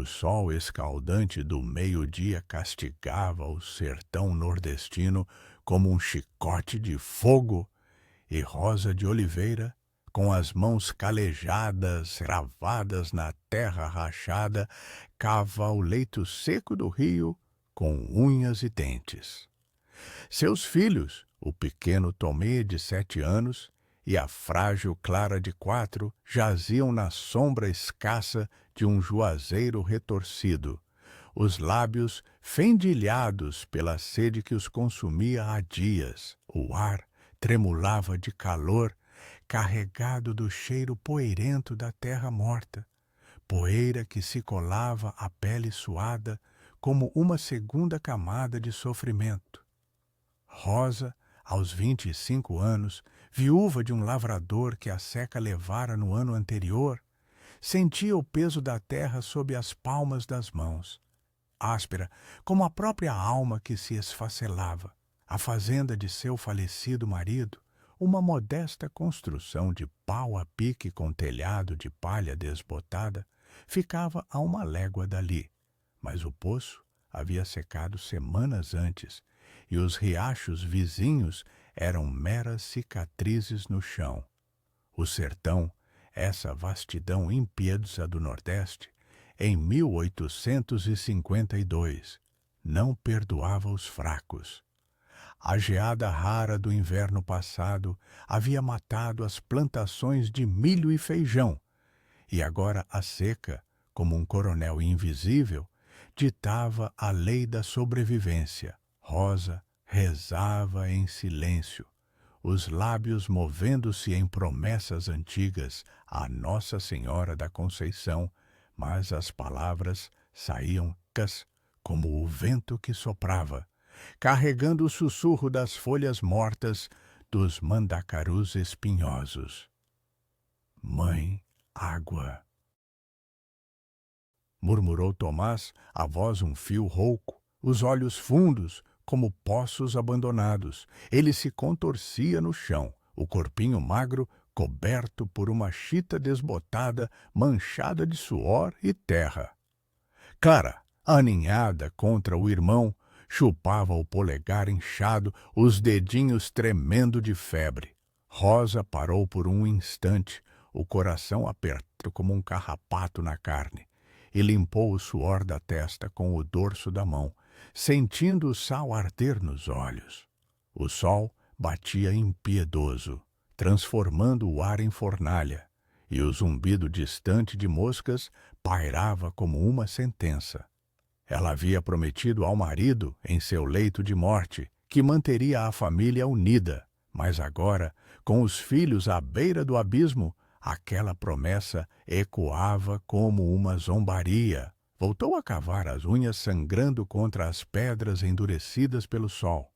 sol escaldante do meio-dia castigava o sertão nordestino como um chicote de fogo, e Rosa de Oliveira, com as mãos calejadas, gravadas na terra rachada, cava o leito seco do rio com unhas e dentes. Seus filhos, o pequeno Tomé, de 7 anos, e a frágil Clara, de 4, jaziam na sombra escassa de um juazeiro retorcido, os lábios fendilhados pela sede que os consumia há dias. O ar tremulava de calor, carregado do cheiro poeirento da terra morta, poeira que se colava à pele suada como uma segunda camada de sofrimento. Rosa, aos 25 anos, viúva de um lavrador que a seca levara no ano anterior, sentia o peso da terra sob as palmas das mãos, áspera como a própria alma que se esfacelava. A fazenda de seu falecido marido, uma modesta construção de pau a pique com telhado de palha desbotada, ficava a 1 légua dali, mas o poço havia secado semanas antes, e os riachos vizinhos eram meras cicatrizes no chão. O sertão, essa vastidão impiedosa do Nordeste, em 1852, não perdoava os fracos. A geada rara do inverno passado havia matado as plantações de milho e feijão, e agora a seca, como um coronel invisível, ditava a lei da sobrevivência. Rosa rezava em silêncio, os lábios movendo-se em promessas antigas à Nossa Senhora da Conceição, mas as palavras saíam como o vento que soprava, carregando o sussurro das folhas mortas dos mandacarus espinhosos. Mãe, água! Murmurou Tomás, a voz um fio rouco, os olhos fundos, como poços abandonados. Ele se contorcia no chão, o corpinho magro coberto por uma chita desbotada, manchada de suor e terra. Clara, aninhada contra o irmão, chupava o polegar inchado, os dedinhos tremendo de febre. Rosa parou por um instante, o coração apertado como um carrapato na carne, e limpou o suor da testa com o dorso da mão, sentindo o sal arder nos olhos. O sol batia impiedoso, transformando o ar em fornalha, e o zumbido distante de moscas pairava como uma sentença. Ela havia prometido ao marido, em seu leito de morte, que manteria a família unida, mas agora, com os filhos à beira do abismo, aquela promessa ecoava como uma zombaria. Voltou a cavar as unhas sangrando contra as pedras endurecidas pelo sol.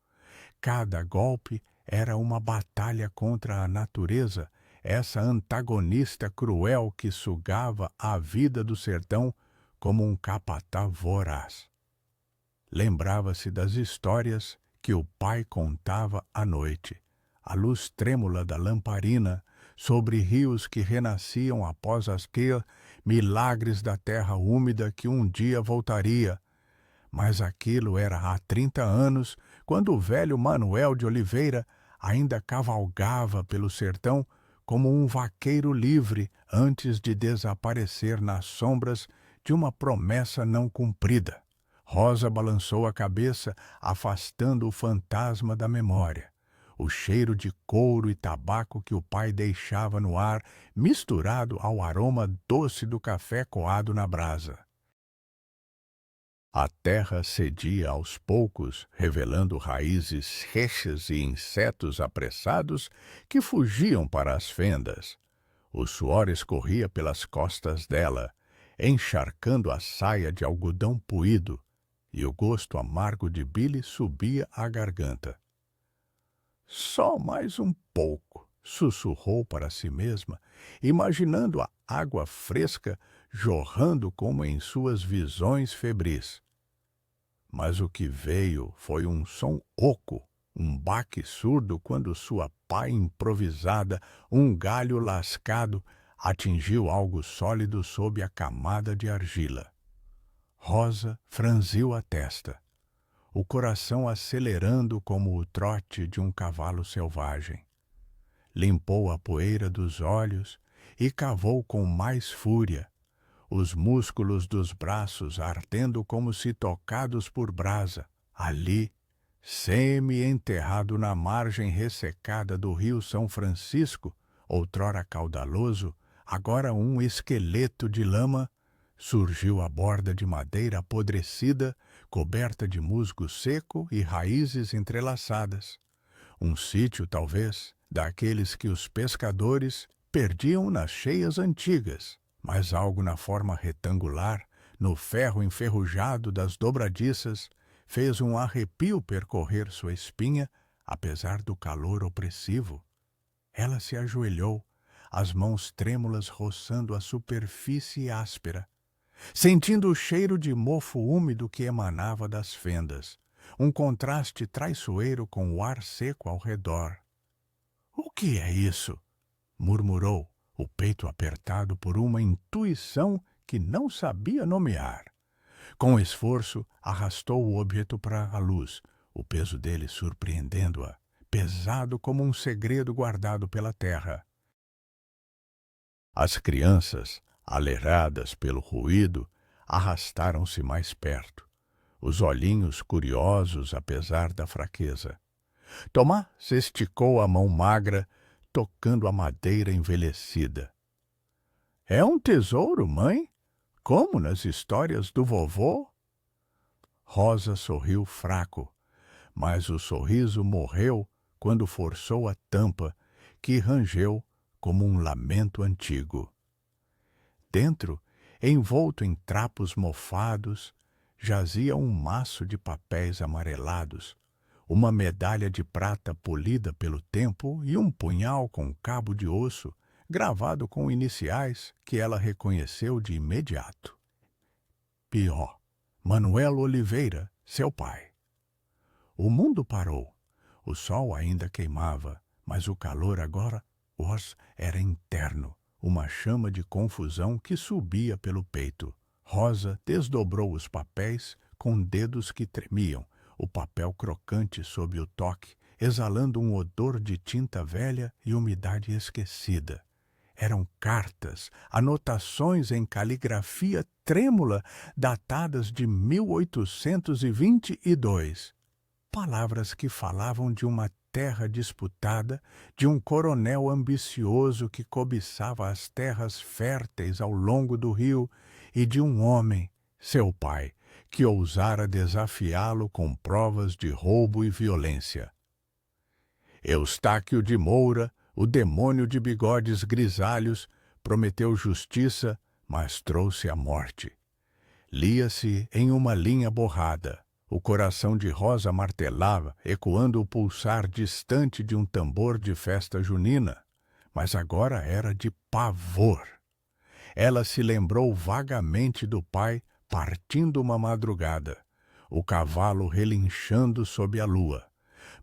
Cada golpe era uma batalha contra a natureza, essa antagonista cruel que sugava a vida do sertão como um capataz voraz. Lembrava-se das histórias que o pai contava à noite, a luz trêmula da lamparina sobre rios que renasciam após as queias, milagres da terra úmida que um dia voltaria. Mas aquilo era há 30 anos, quando o velho Manuel de Oliveira ainda cavalgava pelo sertão como um vaqueiro livre antes de desaparecer nas sombras de uma promessa não cumprida. Rosa balançou a cabeça, afastando o fantasma da memória. O cheiro de couro e tabaco que o pai deixava no ar, misturado ao aroma doce do café coado na brasa. A terra cedia aos poucos, revelando raízes rechas e insetos apressados que fugiam para as fendas. O suor escorria pelas costas dela, encharcando a saia de algodão puído, e o gosto amargo de bile subia à garganta. Só mais um pouco, sussurrou para si mesma, imaginando a água fresca jorrando como em suas visões febris. Mas o que veio foi um som oco, um baque surdo quando sua pá improvisada, um galho lascado, atingiu algo sólido sob a camada de argila. Rosa franziu a testa, o coração acelerando como o trote de um cavalo selvagem. Limpou a poeira dos olhos e cavou com mais fúria, os músculos dos braços ardendo como se tocados por brasa. Ali, semi-enterrado na margem ressecada do rio São Francisco, outrora caudaloso, agora um esqueleto de lama, surgiu a borda de madeira apodrecida, coberta de musgo seco e raízes entrelaçadas. Um sítio, talvez, daqueles que os pescadores perdiam nas cheias antigas, mas algo na forma retangular, no ferro enferrujado das dobradiças, fez um arrepio percorrer sua espinha, apesar do calor opressivo. Ela se ajoelhou, as mãos trêmulas roçando a superfície áspera, sentindo o cheiro de mofo úmido que emanava das fendas, um contraste traiçoeiro com o ar seco ao redor. — O que é isso? Murmurou, o peito apertado por uma intuição que não sabia nomear. Com esforço, arrastou o objeto para a luz, o peso dele surpreendendo-a, pesado como um segredo guardado pela terra. As crianças, alerradas pelo ruído, arrastaram-se mais perto, os olhinhos curiosos apesar da fraqueza. Tomás esticou a mão magra, tocando a madeira envelhecida. — É um tesouro, mãe? Como nas histórias do vovô? Rosa sorriu fraco, mas o sorriso morreu quando forçou a tampa, que rangeu como um lamento antigo. Dentro, envolto em trapos mofados, jazia um maço de papéis amarelados, uma medalha de prata polida pelo tempo e um punhal com cabo de osso, gravado com iniciais que ela reconheceu de imediato. P.O. Manuel Oliveira, seu pai. O mundo parou. O sol ainda queimava, mas o calor agora era interno, uma chama de confusão que subia pelo peito. Rosa desdobrou os papéis com dedos que tremiam, o papel crocante sob o toque, exalando um odor de tinta velha e umidade esquecida. Eram cartas, anotações em caligrafia trêmula, datadas de 1822. Palavras que falavam de uma terra disputada, de um coronel ambicioso que cobiçava as terras férteis ao longo do rio e de um homem, seu pai, que ousara desafiá-lo com provas de roubo e violência. Eustáquio de Moura, o demônio de bigodes grisalhos, prometeu justiça, mas trouxe a morte. Lia-se em uma linha borrada. O coração de Rosa martelava, ecoando o pulsar distante de um tambor de festa junina, mas agora era de pavor. Ela se lembrou vagamente do pai partindo uma madrugada, o cavalo relinchando sob a lua,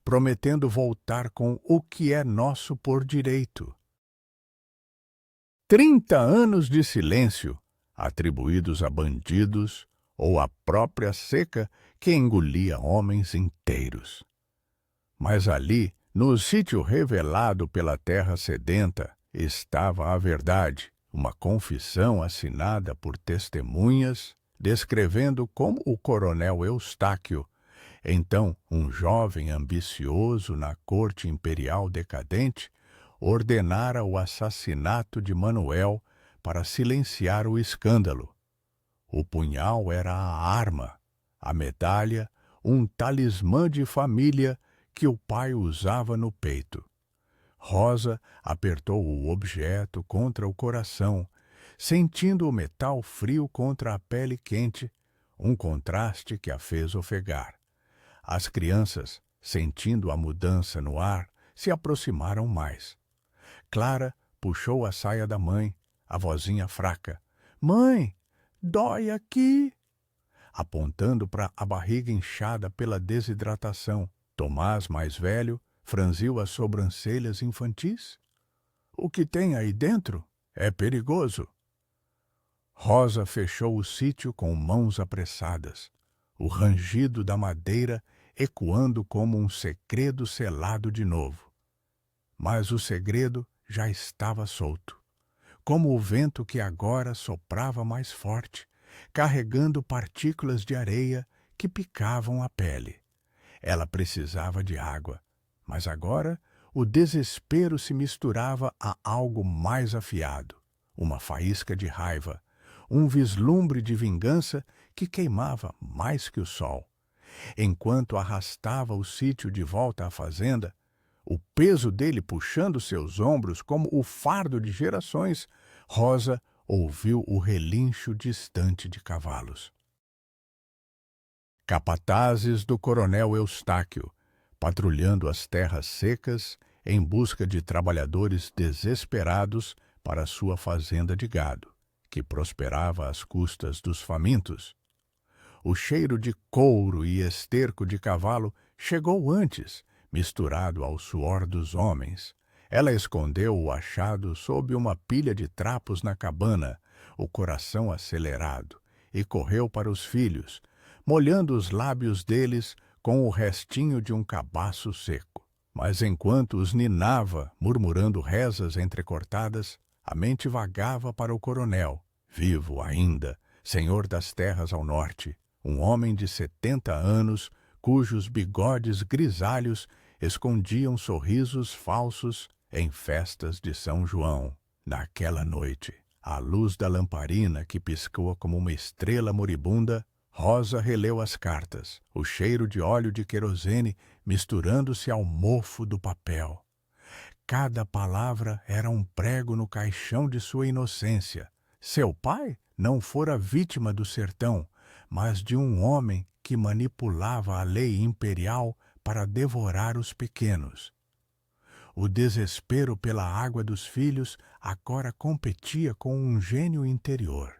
prometendo voltar com o que é nosso por direito. 30 anos de silêncio, atribuídos a bandidos ou à própria seca que engolia homens inteiros. Mas ali, no sítio revelado pela terra sedenta, estava a verdade, uma confissão assinada por testemunhas, descrevendo como o coronel Eustáquio, então um jovem ambicioso na corte imperial decadente, ordenara o assassinato de Manuel para silenciar o escândalo. O punhal era a arma, a medalha, um talismã de família que o pai usava no peito. Rosa apertou o objeto contra o coração, sentindo o metal frio contra a pele quente, um contraste que a fez ofegar. As crianças, sentindo a mudança no ar, se aproximaram mais. Clara puxou a saia da mãe, a vozinha fraca. — Mãe, dói aqui! Apontando para a barriga inchada pela desidratação. Tomás, mais velho, franziu as sobrancelhas infantis. — O que tem aí dentro? É perigoso. Rosa fechou o sítio com mãos apressadas, o rangido da madeira ecoando como um segredo selado de novo. Mas o segredo já estava solto, como o vento que agora soprava mais forte, carregando partículas de areia que picavam a pele. Ela precisava de água, mas agora o desespero se misturava a algo mais afiado, uma faísca de raiva, um vislumbre de vingança que queimava mais que o sol. Enquanto arrastava o sítio de volta à fazenda, o peso dele puxando seus ombros como o fardo de gerações, Rosa ouviu o relincho distante de cavalos. Capatazes do coronel Eustáquio, patrulhando as terras secas em busca de trabalhadores desesperados para sua fazenda de gado, que prosperava às custas dos famintos. O cheiro de couro e esterco de cavalo chegou antes, misturado ao suor dos homens. Ela escondeu o achado sob uma pilha de trapos na cabana, o coração acelerado, e correu para os filhos, molhando os lábios deles com o restinho de um cabaço seco. Mas enquanto os ninava, murmurando rezas entrecortadas, a mente vagava para o coronel, vivo ainda, senhor das terras ao norte, um homem de 70 anos, cujos bigodes grisalhos escondiam sorrisos falsos em festas de São João. Naquela noite, à luz da lamparina que piscou como uma estrela moribunda, Rosa releu as cartas, o cheiro de óleo de querosene misturando-se ao mofo do papel. Cada palavra era um prego no caixão de sua inocência. Seu pai não fora vítima do sertão, mas de um homem que manipulava a lei imperial para devorar os pequenos. O desespero pela água dos filhos agora competia com um gênio interior,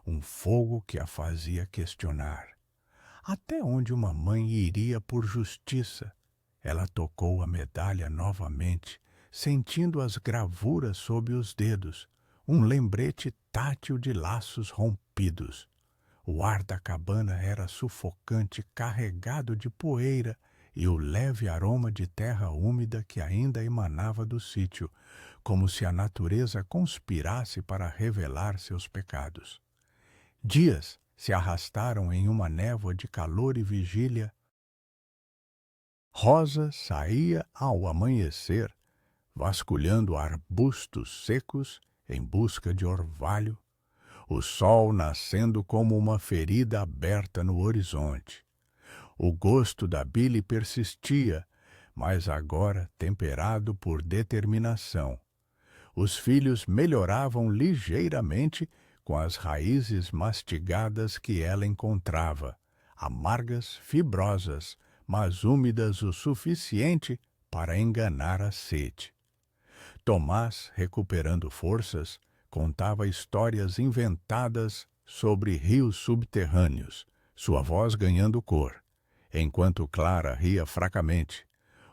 um fogo que a fazia questionar. Até onde uma mãe iria por justiça? Ela tocou a medalha novamente, sentindo as gravuras sob os dedos, um lembrete tátil de laços rompidos. O ar da cabana era sufocante, carregado de poeira e o leve aroma de terra úmida que ainda emanava do sítio, como se a natureza conspirasse para revelar seus pecados. Dias se arrastaram em uma névoa de calor e vigília. Rosa saía ao amanhecer, vasculhando arbustos secos em busca de orvalho, o sol nascendo como uma ferida aberta no horizonte. O gosto da bile persistia, mas agora temperado por determinação. Os filhos melhoravam ligeiramente com as raízes mastigadas que ela encontrava, amargas, fibrosas, mas úmidas o suficiente para enganar a sede. Tomás, recuperando forças, contava histórias inventadas sobre rios subterrâneos, sua voz ganhando cor, enquanto Clara ria fracamente,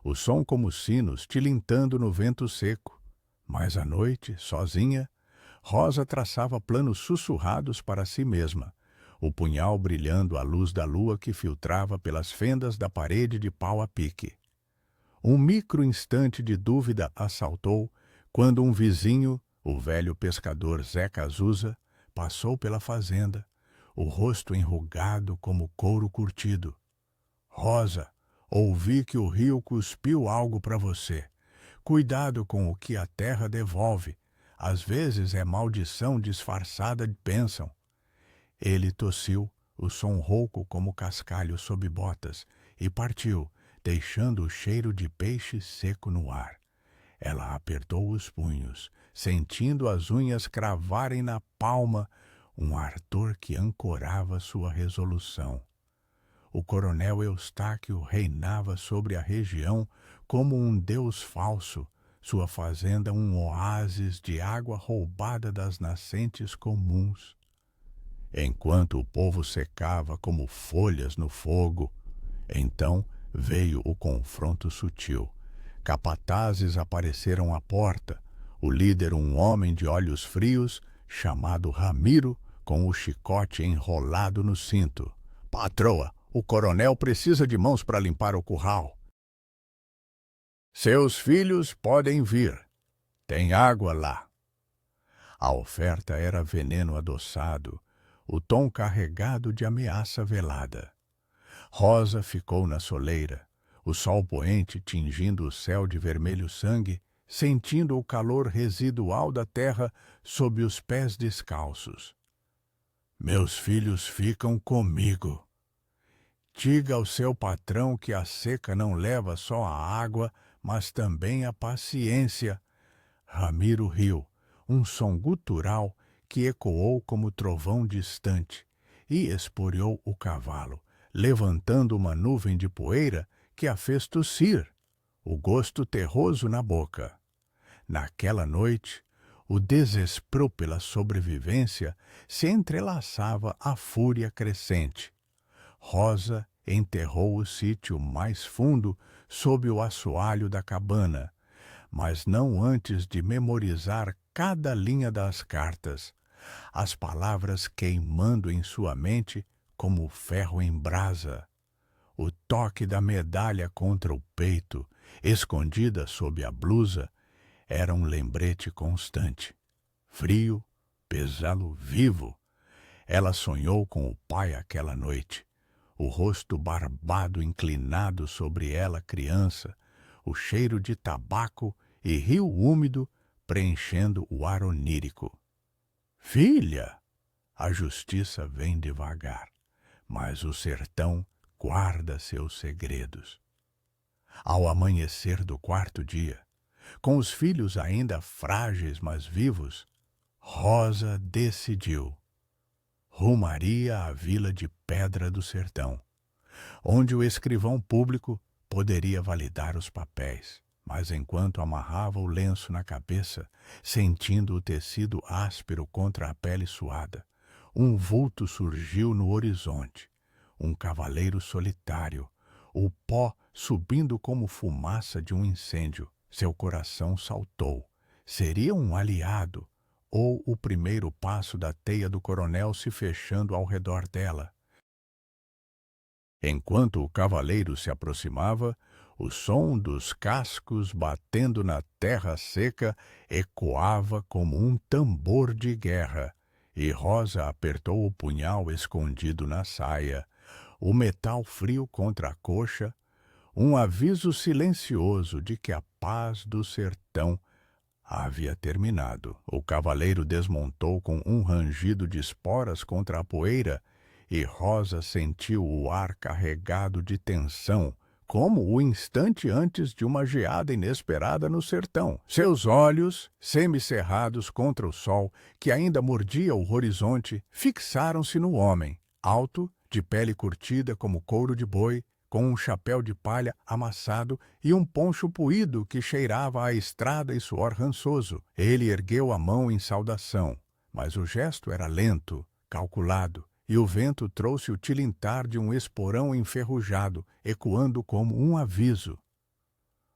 o som como sinos tilintando no vento seco. Mas à noite, sozinha, Rosa traçava planos sussurrados para si mesma, o punhal brilhando à luz da lua que filtrava pelas fendas da parede de pau a pique. Um micro instante de dúvida assaltou quando um vizinho, o velho pescador Zé Cazuza, passou pela fazenda, o rosto enrugado como couro curtido. Rosa, ouvi que o rio cuspiu algo para você. Cuidado com o que a terra devolve. Às vezes é maldição disfarçada de bênção. Ele tossiu, o som rouco como cascalho sob botas, e partiu, deixando o cheiro de peixe seco no ar. Ela apertou os punhos, sentindo as unhas cravarem na palma um ardor que ancorava sua resolução. O coronel Eustáquio reinava sobre a região como um deus falso, sua fazenda um oásis de água roubada das nascentes comuns. Enquanto o povo secava como folhas no fogo, então veio o confronto sutil. Capatazes apareceram à porta, o líder um homem de olhos frios, chamado Ramiro, com o chicote enrolado no cinto. Patroa, o coronel precisa de mãos para limpar o curral. Seus filhos podem vir. Tem água lá. A oferta era veneno adoçado, o tom carregado de ameaça velada. Rosa ficou na soleira, o sol poente tingindo o céu de vermelho sangue, sentindo o calor residual da terra sob os pés descalços. Meus filhos ficam comigo. Diga ao seu patrão que a seca não leva só a água, mas também a paciência. Ramiro riu, um som gutural que ecoou como trovão distante, e esporeou o cavalo, levantando uma nuvem de poeira que a fez tossir, o gosto terroso na boca. Naquela noite, o desespero pela sobrevivência se entrelaçava à fúria crescente. Rosa enterrou o sítio mais fundo sob o assoalho da cabana, mas não antes de memorizar cada linha das cartas, as palavras queimando em sua mente como ferro em brasa. O toque da medalha contra o peito, escondida sob a blusa, era um lembrete constante. Frio, pesá-lo vivo. Ela sonhou com o pai aquela noite, o rosto barbado inclinado sobre ela criança, o cheiro de tabaco e rio úmido preenchendo o ar onírico. Filha, a justiça vem devagar, mas o sertão guarda seus segredos. Ao amanhecer do quarto dia, com os filhos ainda frágeis mas vivos, Rosa decidiu. Rumaria à vila de Pedra do Sertão, onde o escrivão público poderia validar os papéis. Mas enquanto amarrava o lenço na cabeça, sentindo o tecido áspero contra a pele suada, um vulto surgiu no horizonte. Um cavaleiro solitário, o pó subindo como fumaça de um incêndio. Seu coração saltou. Seria um aliado, ou o primeiro passo da teia do coronel se fechando ao redor dela. Enquanto o cavaleiro se aproximava, o som dos cascos batendo na terra seca ecoava como um tambor de guerra, e Rosa apertou o punhal escondido na saia, o metal frio contra a coxa, um aviso silencioso de que a paz do sertão havia terminado. O cavaleiro desmontou com um rangido de esporas contra a poeira, e Rosa sentiu o ar carregado de tensão, como o instante antes de uma geada inesperada no sertão. Seus olhos, semicerrados contra o sol, que ainda mordia o horizonte, fixaram-se no homem, alto, de pele curtida como couro de boi, com um chapéu de palha amassado e um poncho puído que cheirava a estrada e suor rançoso. Ele ergueu a mão em saudação, mas o gesto era lento, calculado, e o vento trouxe o tilintar de um esporão enferrujado, ecoando como um aviso.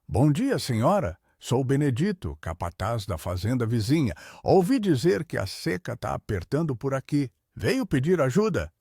Bom dia, senhora! Sou Benedito, capataz da fazenda vizinha. Ouvi dizer que a seca está apertando por aqui. Veio pedir ajuda?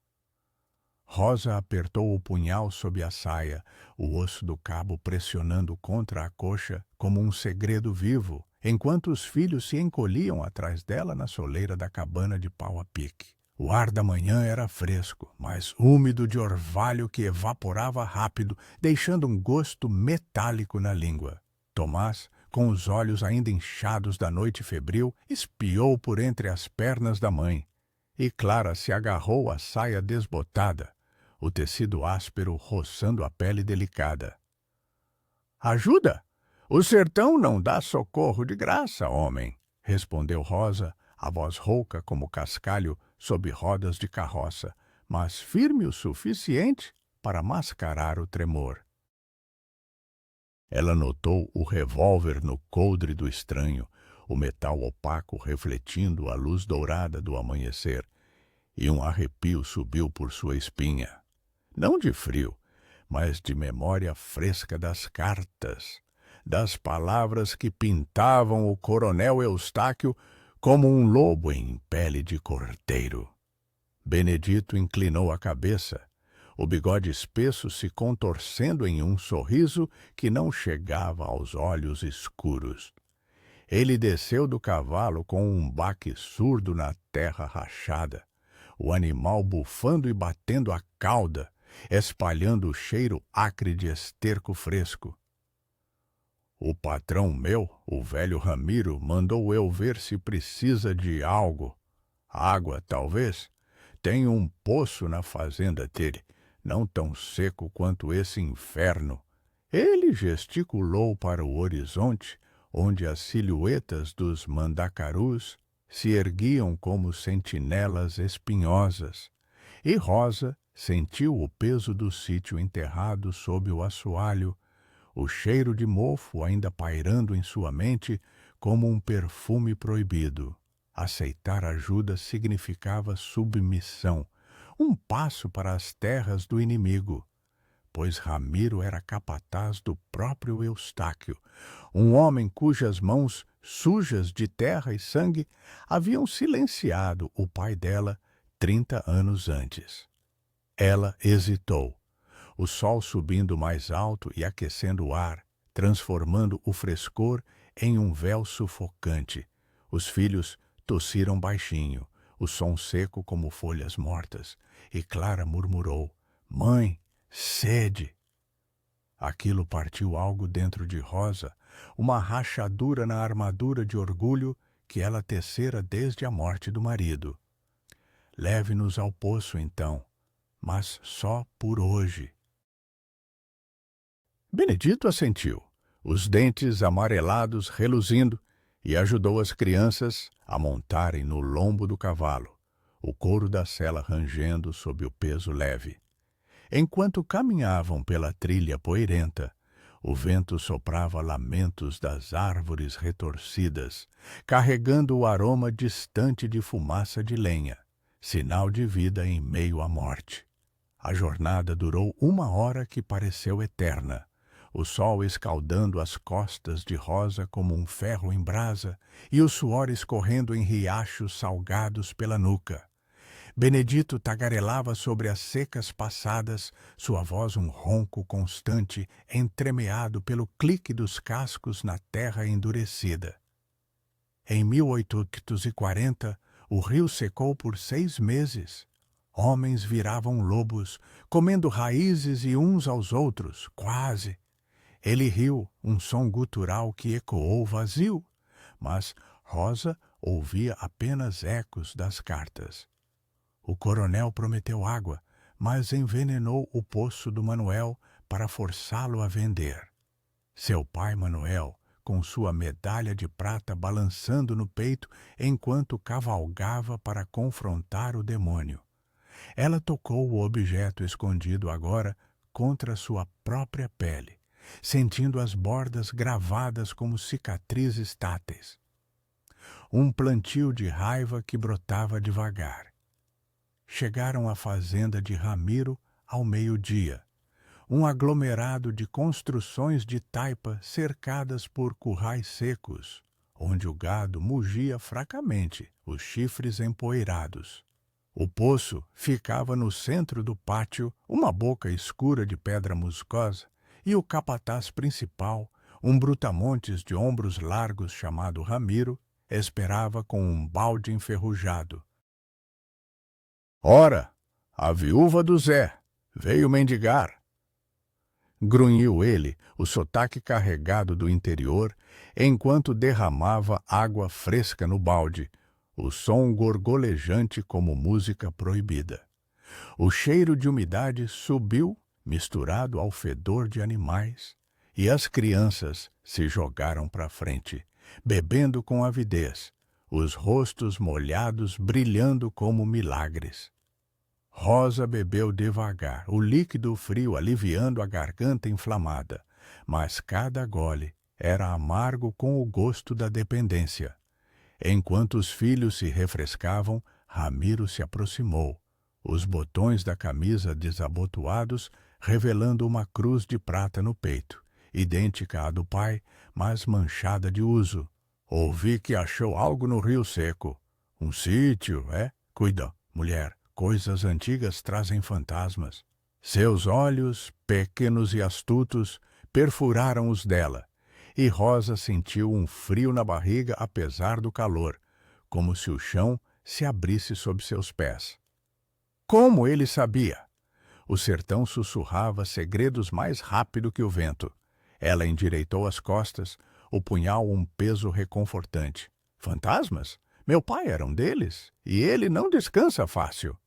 Rosa apertou o punhal sob a saia, o osso do cabo pressionando contra a coxa como um segredo vivo, enquanto os filhos se encolhiam atrás dela na soleira da cabana de pau a pique. O ar da manhã era fresco, mas úmido de orvalho que evaporava rápido, deixando um gosto metálico na língua. Tomás, com os olhos ainda inchados da noite febril, espiou por entre as pernas da mãe. E Clara se agarrou à saia desbotada, o tecido áspero roçando a pele delicada. Ajuda! O sertão não dá socorro de graça, homem, respondeu Rosa, a voz rouca como cascalho sob rodas de carroça, mas firme o suficiente para mascarar o tremor. Ela notou o revólver no coldre do estranho, o metal opaco refletindo a luz dourada do amanhecer, e um arrepio subiu por sua espinha. Não de frio, mas de memória fresca das cartas, das palavras que pintavam o coronel Eustáquio como um lobo em pele de cordeiro. Benedito inclinou a cabeça, o bigode espesso se contorcendo em um sorriso que não chegava aos olhos escuros. Ele desceu do cavalo com um baque surdo na terra rachada, o animal bufando e batendo a cauda, espalhando o cheiro acre de esterco fresco. O patrão meu, o velho Ramiro, mandou eu ver se precisa de algo. Água, talvez? Tem um poço na fazenda dele, não tão seco quanto esse inferno. Ele gesticulou para o horizonte, onde as silhuetas dos mandacarus se erguiam como sentinelas espinhosas, e Rosa sentiu o peso do sítio enterrado sob o assoalho, o cheiro de mofo ainda pairando em sua mente como um perfume proibido. Aceitar ajuda significava submissão, um passo para as terras do inimigo, pois Ramiro era capataz do próprio Eustáquio, um homem cujas mãos, sujas de terra e sangue, haviam silenciado o pai dela 30 anos antes. Ela hesitou, o sol subindo mais alto e aquecendo o ar, transformando o frescor em um véu sufocante. Os filhos tossiram baixinho, o som seco como folhas mortas, e Clara murmurou: "Mãe, sede!" Aquilo partiu algo dentro de Rosa, uma rachadura na armadura de orgulho que ela tecera desde a morte do marido. "Leve-nos ao poço, então, mas só por hoje." Benedito assentiu, os dentes amarelados reluzindo, e ajudou as crianças a montarem no lombo do cavalo, o couro da sela rangendo sob o peso leve. Enquanto caminhavam pela trilha poeirenta, o vento soprava lamentos das árvores retorcidas, carregando o aroma distante de fumaça de lenha, sinal de vida em meio à morte. A jornada durou 1 hora que pareceu eterna, o sol escaldando as costas de Rosa como um ferro em brasa e o suor escorrendo em riachos salgados pela nuca. Benedito tagarelava sobre as secas passadas, sua voz um ronco constante, entremeado pelo clique dos cascos na terra endurecida. Em 1840, o rio secou por 6 meses. Homens viravam lobos, comendo raízes e uns aos outros, quase. Ele riu, um som gutural que ecoou vazio, mas Rosa ouvia apenas ecos das cartas. O coronel prometeu água, mas envenenou o poço do Manuel para forçá-lo a vender. Seu pai Manuel, com sua medalha de prata balançando no peito enquanto cavalgava para confrontar o demônio. Ela tocou o objeto escondido agora contra sua própria pele, sentindo as bordas gravadas como cicatrizes táteis. Um plantio de raiva que brotava devagar. Chegaram à fazenda de Ramiro ao meio-dia, um aglomerado de construções de taipa cercadas por currais secos, onde o gado mugia fracamente, os chifres empoeirados. O poço ficava no centro do pátio, uma boca escura de pedra musgosa, e o capataz principal, um brutamontes de ombros largos chamado Ramiro, esperava com um balde enferrujado. "Ora, a viúva do Zé veio mendigar." Grunhiu ele, o sotaque carregado do interior, enquanto derramava água fresca no balde, o som gorgolejante como música proibida. O cheiro de umidade subiu, misturado ao fedor de animais, e as crianças se jogaram para frente, bebendo com avidez, os rostos molhados brilhando como milagres. Rosa bebeu devagar, o líquido frio aliviando a garganta inflamada, mas cada gole era amargo com o gosto da dependência. Enquanto os filhos se refrescavam, Ramiro se aproximou, os botões da camisa desabotoados revelando uma cruz de prata no peito, idêntica à do pai, mas manchada de uso. "Ouvi que achou algo no Rio Seco. Um sítio, é? Cuida, mulher, Coisas antigas trazem fantasmas. Seus olhos, pequenos e astutos, perfuraram os dela, e Rosa sentiu um frio na barriga apesar do calor, como se o chão se abrisse sob seus pés. Como ele sabia? O sertão sussurrava segredos mais rápido que o vento. Ela endireitou as costas, o punhal um peso reconfortante. Fantasmas? Meu pai era um deles, e ele não descansa fácil.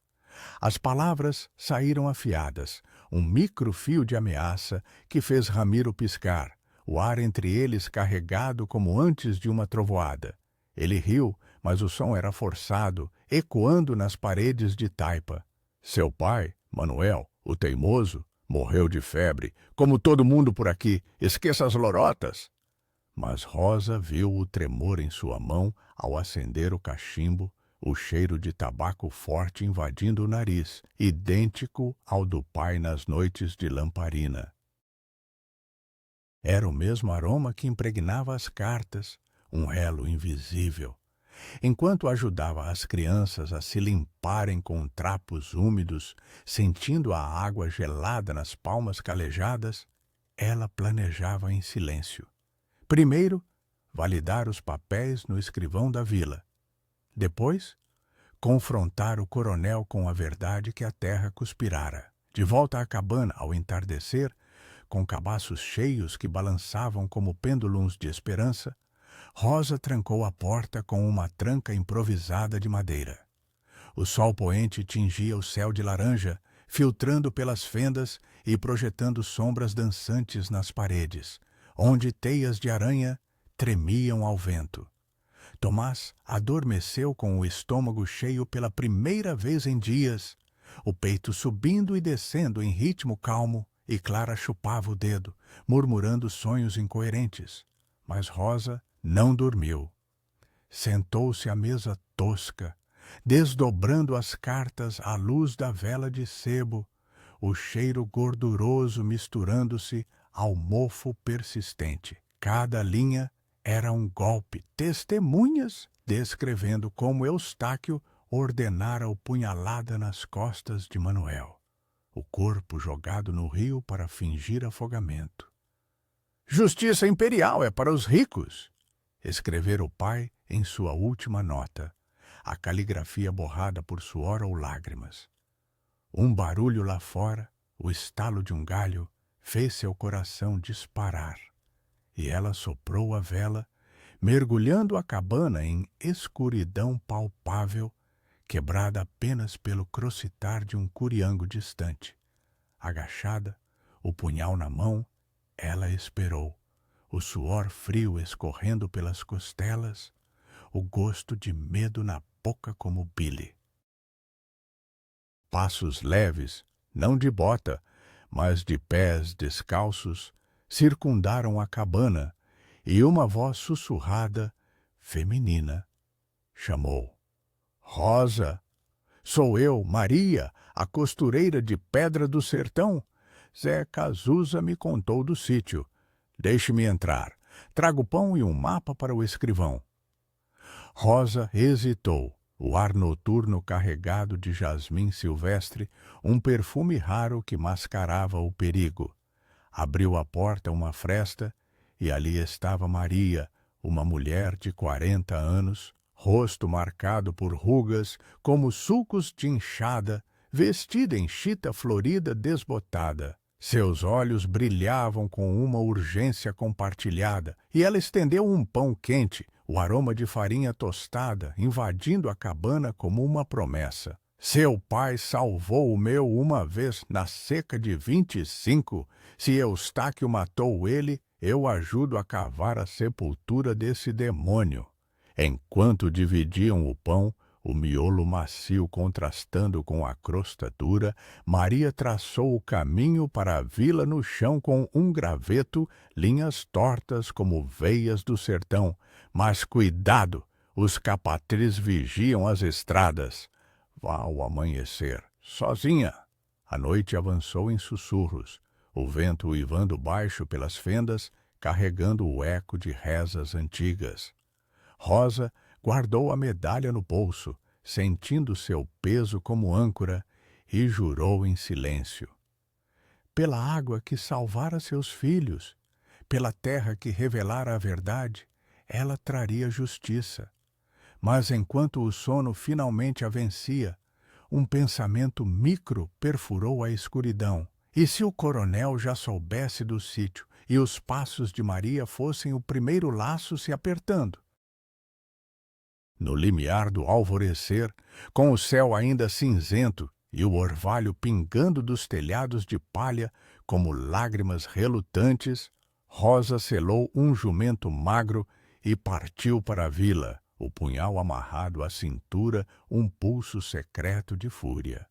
As palavras saíram afiadas, um microfio de ameaça que fez Ramiro piscar, o ar entre eles carregado como antes de uma trovoada. Ele riu, mas o som era forçado, ecoando nas paredes de taipa. Seu pai, Manuel, o teimoso, morreu de febre, como todo mundo por aqui. Esqueça as lorotas. Mas Rosa viu o tremor em sua mão ao acender o cachimbo, o cheiro de tabaco forte invadindo o nariz, idêntico ao do pai nas noites de lamparina. Era o mesmo aroma que impregnava as cartas, um elo invisível. Enquanto ajudava as crianças a se limparem com trapos úmidos, sentindo a água gelada nas palmas calejadas, ela planejava em silêncio. Primeiro, validar os papéis no escrivão da vila. Depois, confrontar o coronel com a verdade que a terra cuspirara. De volta à cabana, ao entardecer, com cabaços cheios que balançavam como pêndulos de esperança, Rosa trancou a porta com uma tranca improvisada de madeira. O sol poente tingia o céu de laranja, filtrando pelas fendas e projetando sombras dançantes nas paredes, onde teias de aranha tremiam ao vento. Tomás adormeceu com o estômago cheio pela primeira vez em dias, o peito subindo e descendo em ritmo calmo, e Clara chupava o dedo, murmurando sonhos incoerentes. Mas Rosa não dormiu. Sentou-se à mesa tosca, desdobrando as cartas à luz da vela de sebo, o cheiro gorduroso misturando-se ao mofo persistente. Cada linha era um golpe, testemunhas descrevendo como Eustáquio ordenara o punhalada nas costas de Manuel, o corpo jogado no rio para fingir afogamento. Justiça imperial é para os ricos, escrevera o pai em sua última nota, a caligrafia borrada por suor ou lágrimas. Um barulho lá fora, o estalo de um galho, fez seu coração disparar, e ela soprou a vela, mergulhando a cabana em escuridão palpável, quebrada apenas pelo crocitar de um curiango distante. Agachada, o punhal na mão, ela esperou, o suor frio escorrendo pelas costelas, o gosto de medo na boca como bile. Passos leves, não de bota, mas de pés descalços, circundaram a cabana, e uma voz sussurrada, feminina, chamou. Rosa! Sou eu, Maria, a costureira de Pedra do Sertão. Zé Casusa me contou do sítio. Deixe-me entrar. Trago pão e um mapa para o escrivão. Rosa hesitou. O ar noturno carregado de jasmim silvestre, um perfume raro que mascarava o perigo. Abriu a porta uma fresta e ali estava Maria, uma mulher de 40 anos, rosto marcado por rugas como sulcos de enxada, vestida em chita florida desbotada. Seus olhos brilhavam com uma urgência compartilhada, e ela estendeu um pão quente, o aroma de farinha tostada, invadindo a cabana como uma promessa. Seu pai salvou o meu uma vez na seca de 25. Se Eustáquio matou ele, eu ajudo a cavar a sepultura desse demônio. Enquanto dividiam o pão, o miolo macio contrastando com a crosta dura, Maria traçou o caminho para a vila no chão com um graveto, linhas tortas como veias do sertão. Mas cuidado, os capatrizes vigiam as estradas. Vá ao amanhecer, sozinha. A noite avançou em sussurros, o vento uivando baixo pelas fendas, carregando o eco de rezas antigas. Rosa guardou a medalha no bolso, sentindo seu peso como âncora, e jurou em silêncio. Pela água que salvara seus filhos, pela terra que revelara a verdade, ela traria justiça. Mas enquanto o sono finalmente a vencia, um pensamento micro perfurou a escuridão. E se o coronel já soubesse do sítio e os passos de Maria fossem o primeiro laço se apertando? No limiar do alvorecer, com o céu ainda cinzento e o orvalho pingando dos telhados de palha como lágrimas relutantes, Rosa selou um jumento magro e partiu para a vila, o punhal amarrado à cintura, um pulso secreto de fúria.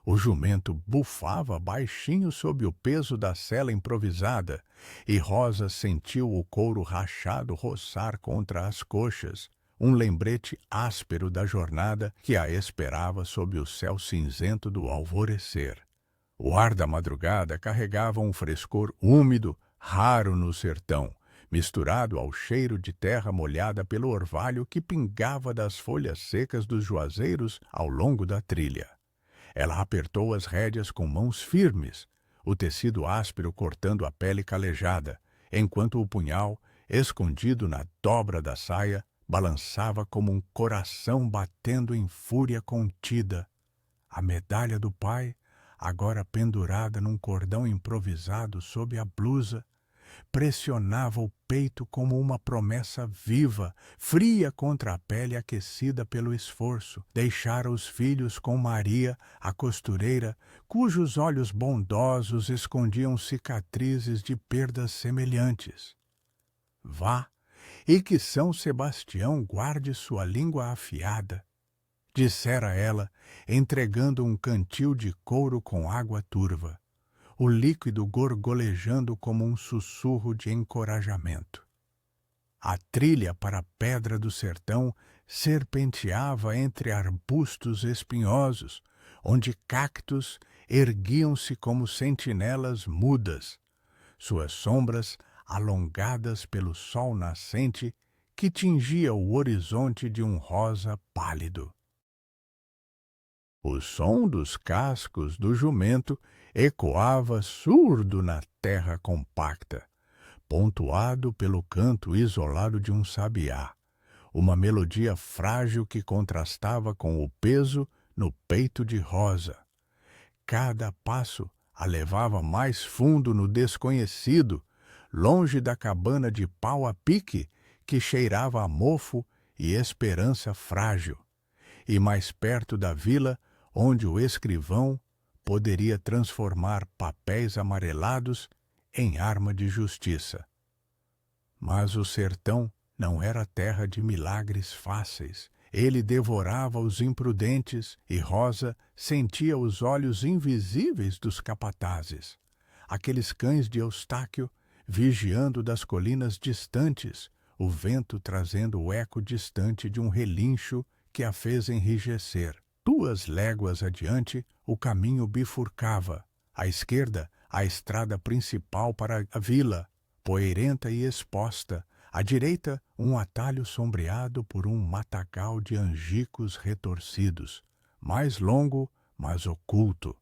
O jumento bufava baixinho sob o peso da sela improvisada, e Rosa sentiu o couro rachado roçar contra as coxas, um lembrete áspero da jornada que a esperava sob o céu cinzento do alvorecer. O ar da madrugada carregava um frescor úmido, raro no sertão, misturado ao cheiro de terra molhada pelo orvalho que pingava das folhas secas dos juazeiros ao longo da trilha. Ela apertou as rédeas com mãos firmes, o tecido áspero cortando a pele calejada, enquanto o punhal, escondido na dobra da saia, balançava como um coração batendo em fúria contida. A medalha do pai, agora pendurada num cordão improvisado sob a blusa, pressionava o peito como uma promessa viva, fria contra a pele aquecida pelo esforço. Deixara os filhos com Maria, a costureira, cujos olhos bondosos escondiam cicatrizes de perdas semelhantes. Vá, e que São Sebastião guarde sua língua afiada, dissera ela, entregando um cantil de couro com água turva, o líquido gorgolejando como um sussurro de encorajamento. A trilha para a pedra do sertão serpenteava entre arbustos espinhosos, onde cactos erguiam-se como sentinelas mudas, suas sombras alongadas pelo sol nascente que tingia o horizonte de um rosa pálido. O som dos cascos do jumento ecoava surdo na terra compacta, pontuado pelo canto isolado de um sabiá, uma melodia frágil que contrastava com o peso no peito de Rosa. Cada passo a levava mais fundo no desconhecido, longe da cabana de pau a pique que cheirava a mofo e esperança frágil, e mais perto da vila onde o escrivão poderia transformar papéis amarelados em arma de justiça. Mas o sertão não era terra de milagres fáceis. Ele devorava os imprudentes e Rosa sentia os olhos invisíveis dos capatazes, aqueles cães de Eustáquio vigiando das colinas distantes, o vento trazendo o eco distante de um relincho que a fez enrijecer. 2 léguas adiante, o caminho bifurcava. À esquerda, a estrada principal para a vila, poeirenta e exposta. À direita, um atalho sombreado por um matagal de angicos retorcidos, mais longo, mas oculto.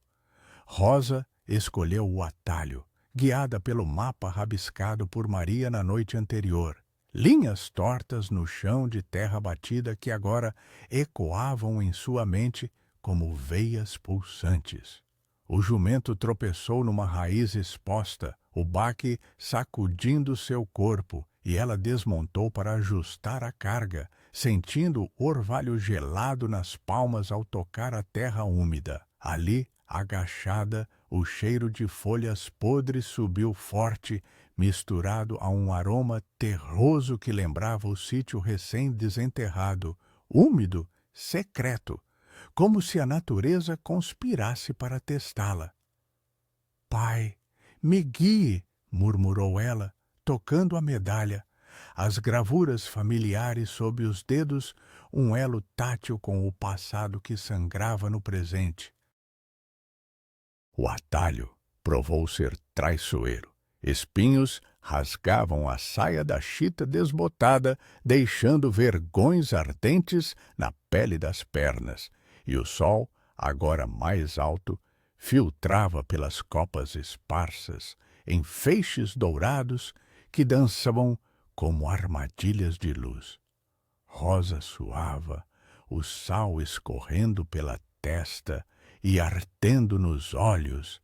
Rosa escolheu o atalho, guiada pelo mapa rabiscado por Maria na noite anterior. Linhas tortas no chão de terra batida que agora ecoavam em sua mente como veias pulsantes. O jumento tropeçou numa raiz exposta, o baque sacudindo seu corpo, e ela desmontou para ajustar a carga, sentindo o orvalho gelado nas palmas ao tocar a terra úmida. Ali, agachada, o cheiro de folhas podres subiu forte, misturado a um aroma terroso que lembrava o sítio recém-desenterrado, úmido, secreto, como se a natureza conspirasse para testá-la. Pai, me guie, murmurou ela, tocando a medalha, as gravuras familiares sob os dedos, um elo tátil com o passado que sangrava no presente. O atalho provou ser traiçoeiro. Espinhos rasgavam a saia da chita desbotada, deixando vergões ardentes na pele das pernas, e o sol, agora mais alto, filtrava pelas copas esparsas, em feixes dourados que dançavam como armadilhas de luz. Rosa suava, o sal escorrendo pela testa e ardendo nos olhos,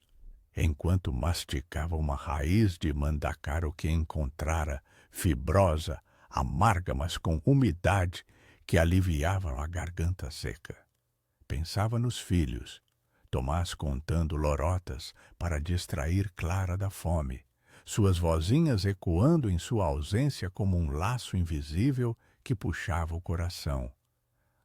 enquanto masticava uma raiz de mandacaru que encontrara, fibrosa, amarga, mas com umidade que aliviava a garganta seca. Pensava nos filhos, Tomás contando lorotas para distrair Clara da fome, suas vozinhas ecoando em sua ausência como um laço invisível que puxava o coração.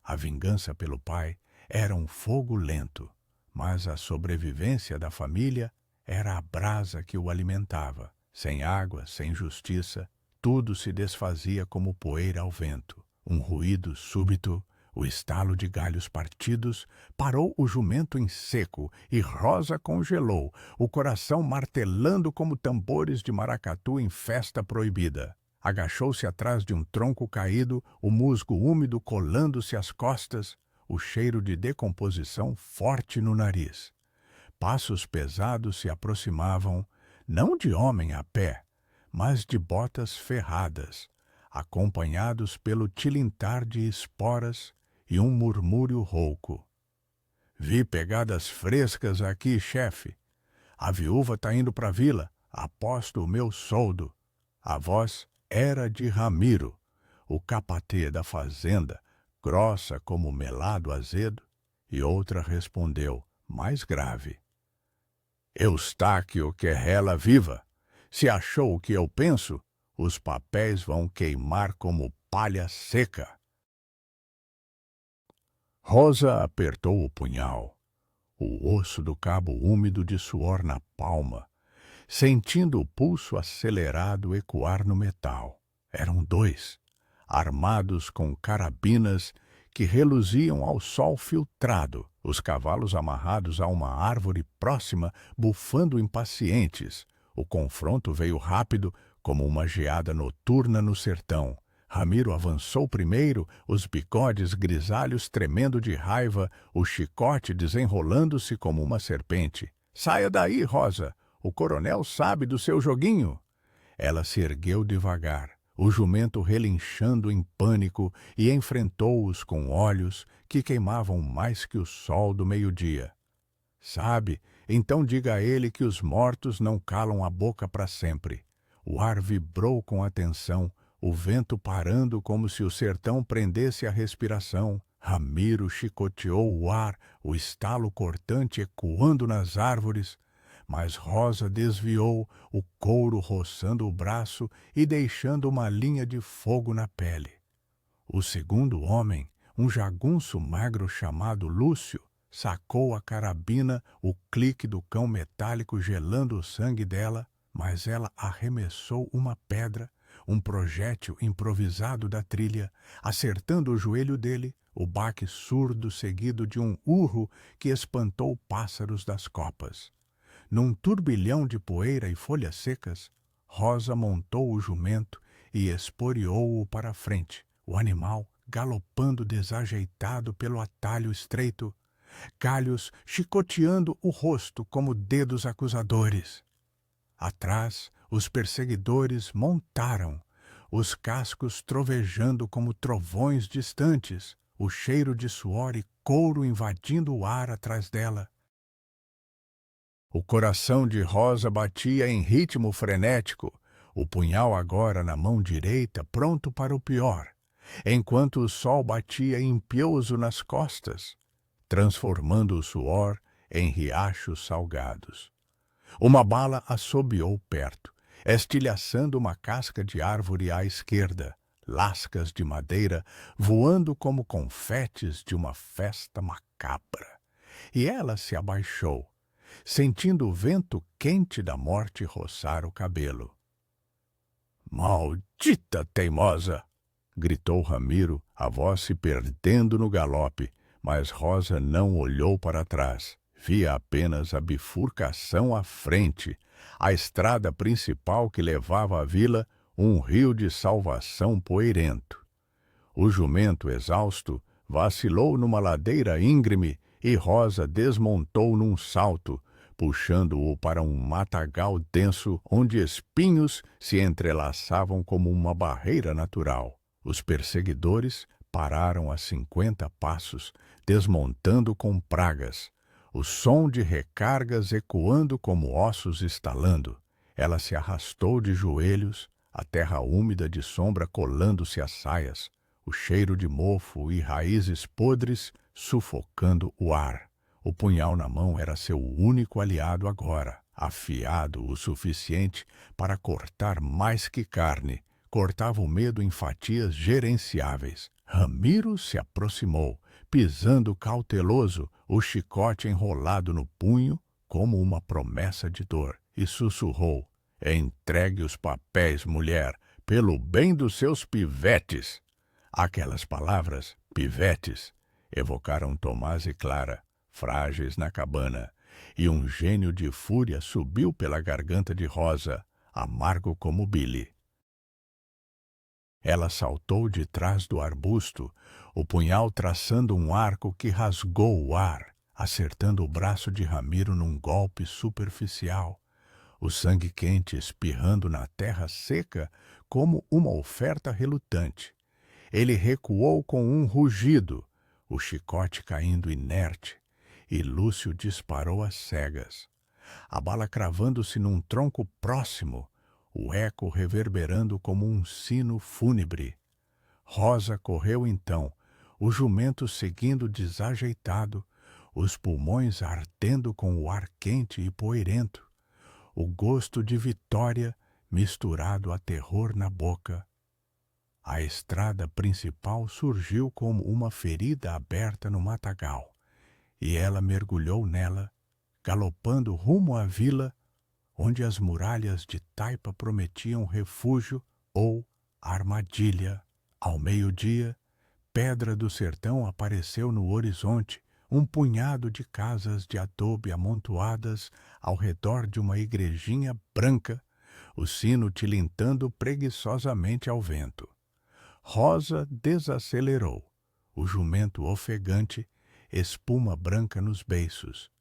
A vingança pelo pai era um fogo lento, mas a sobrevivência da família era a brasa que o alimentava. Sem água, sem justiça, tudo se desfazia como poeira ao vento. Um ruído súbito, o estalo de galhos partidos, parou o jumento em seco e Rosa congelou, o coração martelando como tambores de maracatu em festa proibida. Agachou-se atrás de um tronco caído, o musgo úmido colando-se às costas, o cheiro de decomposição forte no nariz. Passos pesados se aproximavam, não de homem a pé, mas de botas ferradas, acompanhados pelo tilintar de esporas e um murmúrio rouco. Vi pegadas frescas aqui, chefe. A viúva tá indo pra vila, aposto o meu soldo. A voz era de Ramiro, o capatê da fazenda, grossa como melado azedo, e outra respondeu, mais grave. Eustáquio quer ela viva. Se achou o que eu penso, os papéis vão queimar como palha seca. Rosa apertou o punhal, o osso do cabo úmido de suor na palma, sentindo o pulso acelerado ecoar no metal. Eram dois, armados com carabinas que reluziam ao sol filtrado, os cavalos amarrados a uma árvore próxima, bufando impacientes. O confronto veio rápido, como uma geada noturna no sertão. Ramiro avançou primeiro, os bigodes grisalhos tremendo de raiva, o chicote desenrolando-se como uma serpente. Saia daí, Rosa! O coronel sabe do seu joguinho. Ela se ergueu devagar, o jumento relinchando em pânico, e enfrentou-os com olhos que queimavam mais que o sol do meio-dia. Sabe, então diga a ele que os mortos não calam a boca para sempre. O ar vibrou com atenção, o vento parando como se o sertão prendesse a respiração. Ramiro chicoteou o ar, o estalo cortante ecoando nas árvores, mas Rosa desviou, o couro roçando o braço e deixando uma linha de fogo na pele. O segundo homem, um jagunço magro chamado Lúcio, sacou a carabina, o clique do cão metálico gelando o sangue dela, mas ela arremessou uma pedra, um projétil improvisado da trilha, acertando o joelho dele, o baque surdo seguido de um urro que espantou pássaros das copas. Num turbilhão de poeira e folhas secas, Rosa montou o jumento e esporeou-o para a frente, o animal galopando desajeitado pelo atalho estreito, galhos chicoteando o rosto como dedos acusadores. Atrás, os perseguidores montaram, os cascos trovejando como trovões distantes, o cheiro de suor e couro invadindo o ar atrás dela. O coração de Rosa batia em ritmo frenético, o punhal agora na mão direita, pronto para o pior, enquanto o sol batia impiedoso nas costas, transformando o suor em riachos salgados. Uma bala assobiou perto, estilhaçando uma casca de árvore à esquerda, lascas de madeira voando como confetes de uma festa macabra. E ela se abaixou, sentindo o vento quente da morte roçar o cabelo. "Maldita teimosa!" gritou Ramiro, a voz se perdendo no galope, mas Rosa não olhou para trás. Via apenas a bifurcação à frente, a estrada principal que levava à vila, um rio de salvação poeirento. O jumento, exausto, vacilou numa ladeira íngreme e Rosa desmontou num salto, puxando-o para um matagal denso onde espinhos se entrelaçavam como uma barreira natural. Os perseguidores pararam a 50 passos, desmontando com pragas, o som de recargas ecoando como ossos estalando. Ela se arrastou de joelhos, a terra úmida de sombra colando-se às saias, o cheiro de mofo e raízes podres sufocando o ar. O punhal na mão era seu único aliado agora, afiado o suficiente para cortar mais que carne. Cortava o medo em fatias gerenciáveis. Ramiro se aproximou, pisando cauteloso, o chicote enrolado no punho como uma promessa de dor, e sussurrou: "Entregue os papéis, mulher, pelo bem dos seus pivetes." Aquelas palavras, pivetes, evocaram Tomás e Clara, frágeis na cabana, e um gênio de fúria subiu pela garganta de Rosa, amargo como Billy. Ela saltou de trás do arbusto, o punhal traçando um arco que rasgou o ar, acertando o braço de Ramiro num golpe superficial, o sangue quente espirrando na terra seca como uma oferta relutante. Ele recuou com um rugido, o chicote caindo inerte, e Lúcio disparou às cegas. A bala cravando-se num tronco próximo, o eco reverberando como um sino fúnebre. Rosa correu então, o jumento seguindo desajeitado, os pulmões ardendo com o ar quente e poeirento, o gosto de vitória misturado a terror na boca. A estrada principal surgiu como uma ferida aberta no matagal, e ela mergulhou nela, galopando rumo à vila, onde as muralhas de taipa prometiam refúgio ou armadilha. Ao meio-dia, Pedra do Sertão apareceu no horizonte, um punhado de casas de adobe amontoadas ao redor de uma igrejinha branca, o sino tilintando preguiçosamente ao vento. Rosa desacelerou, o jumento ofegante, espuma branca nos beiços,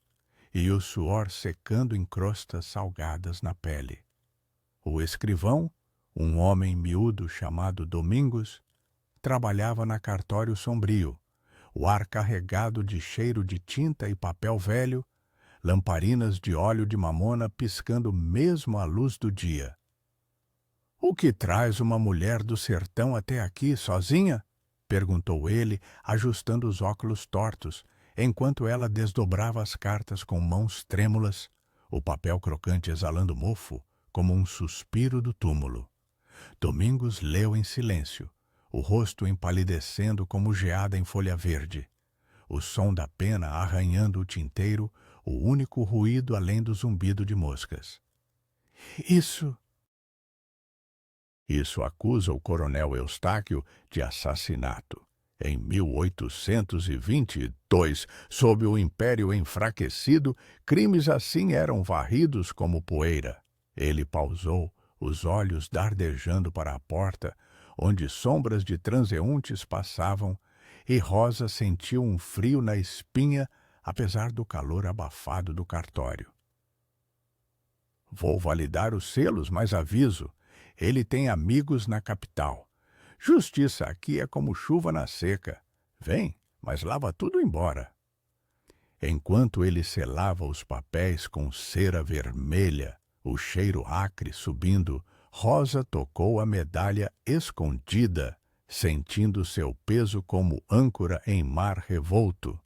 e o suor secando em crostas salgadas na pele. O escrivão, um homem miúdo chamado Domingos, trabalhava na cartório sombrio, o ar carregado de cheiro de tinta e papel velho, lamparinas de óleo de mamona piscando mesmo à luz do dia. "O que traz uma mulher do sertão até aqui sozinha?" perguntou ele, ajustando os óculos tortos, enquanto ela desdobrava as cartas com mãos trêmulas, o papel crocante exalando mofo, como um suspiro do túmulo. Domingos leu em silêncio, o rosto empalidecendo como geada em folha verde, o som da pena arranhando o tinteiro, o único ruído além do zumbido de moscas. Isso acusa o coronel Eustáquio de assassinato. Em 1822, sob o Império enfraquecido, crimes assim eram varridos como poeira. Ele pausou, os olhos dardejando para a porta, onde sombras de transeuntes passavam, e Rosa sentiu um frio na espinha, apesar do calor abafado do cartório. "Vou validar os selos, mas aviso, ele tem amigos na capital. Justiça aqui é como chuva na seca. Vem, mas lava tudo embora." Enquanto ele selava os papéis com cera vermelha, o cheiro acre subindo, Rosa tocou a medalha escondida, sentindo seu peso como âncora em mar revolto.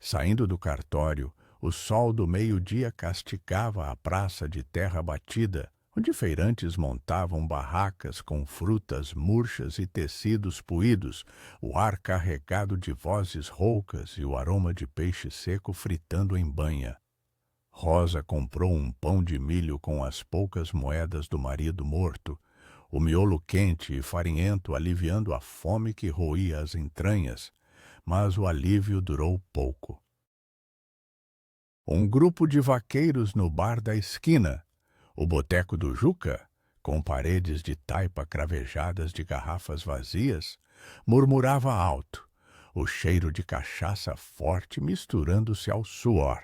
Saindo do cartório, o sol do meio-dia castigava a praça de terra batida, onde feirantes montavam barracas com frutas murchas e tecidos puídos, o ar carregado de vozes roucas e o aroma de peixe seco fritando em banha. Rosa comprou um pão de milho com as poucas moedas do marido morto, o miolo quente e farinhento aliviando a fome que roía as entranhas, mas o alívio durou pouco. Um grupo de vaqueiros no bar da esquina, o Boteco do Juca, com paredes de taipa cravejadas de garrafas vazias, murmurava alto, o cheiro de cachaça forte misturando-se ao suor.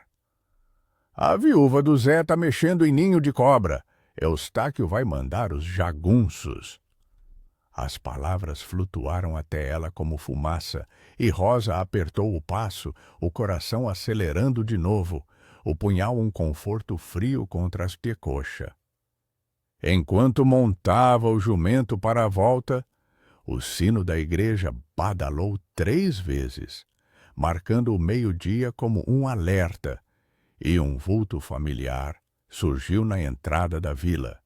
A viúva do Zé tá mexendo em ninho de cobra. Eustáquio vai mandar os jagunços. As palavras flutuaram até ela como fumaça, e Rosa apertou o passo, o coração acelerando de novo, o punhal um conforto frio contra as tecoxa. Enquanto montava o jumento para a volta, o sino da igreja badalou 3 vezes, marcando o meio-dia como um alerta, e um vulto familiar surgiu na entrada da vila.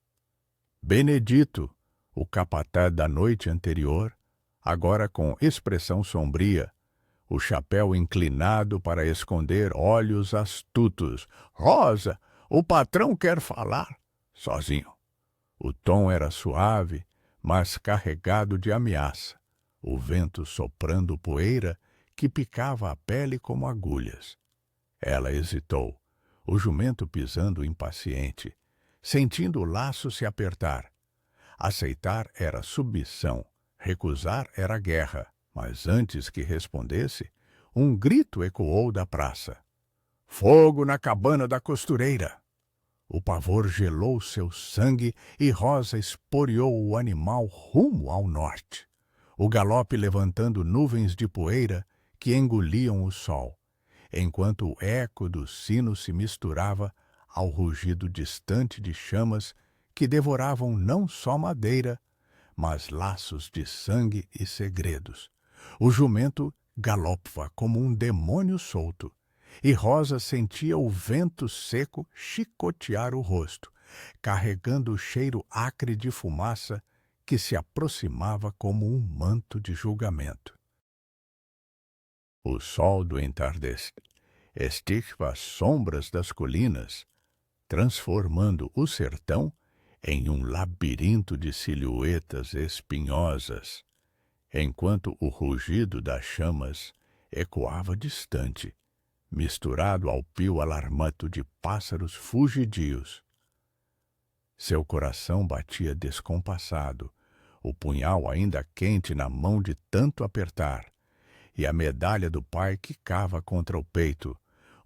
Benedito, o capataz da noite anterior, agora com expressão sombria, o chapéu inclinado para esconder olhos astutos. Rosa, o patrão quer falar. Sozinho. O tom era suave, mas carregado de ameaça, o vento soprando poeira que picava a pele como agulhas. Ela hesitou, o jumento pisando impaciente, sentindo o laço se apertar. Aceitar era submissão, recusar era guerra, mas antes que respondesse, um grito ecoou da praça. Fogo na cabana da costureira! O pavor gelou seu sangue e Rosa esporeou o animal rumo ao norte, o galope levantando nuvens de poeira que engoliam o sol, enquanto o eco do sino se misturava ao rugido distante de chamas que devoravam não só madeira, mas laços de sangue e segredos. O jumento galopava como um demônio solto, e Rosa sentia o vento seco chicotear o rosto, carregando o cheiro acre de fumaça que se aproximava como um manto de julgamento. O sol do entardecer esticava as sombras das colinas, transformando o sertão em um labirinto de silhuetas espinhosas, enquanto o rugido das chamas ecoava distante, misturado ao pio alarmante de pássaros fugidios. Seu coração batia descompassado, o punhal ainda quente na mão de tanto apertar, e a medalha do pai quicava contra o peito,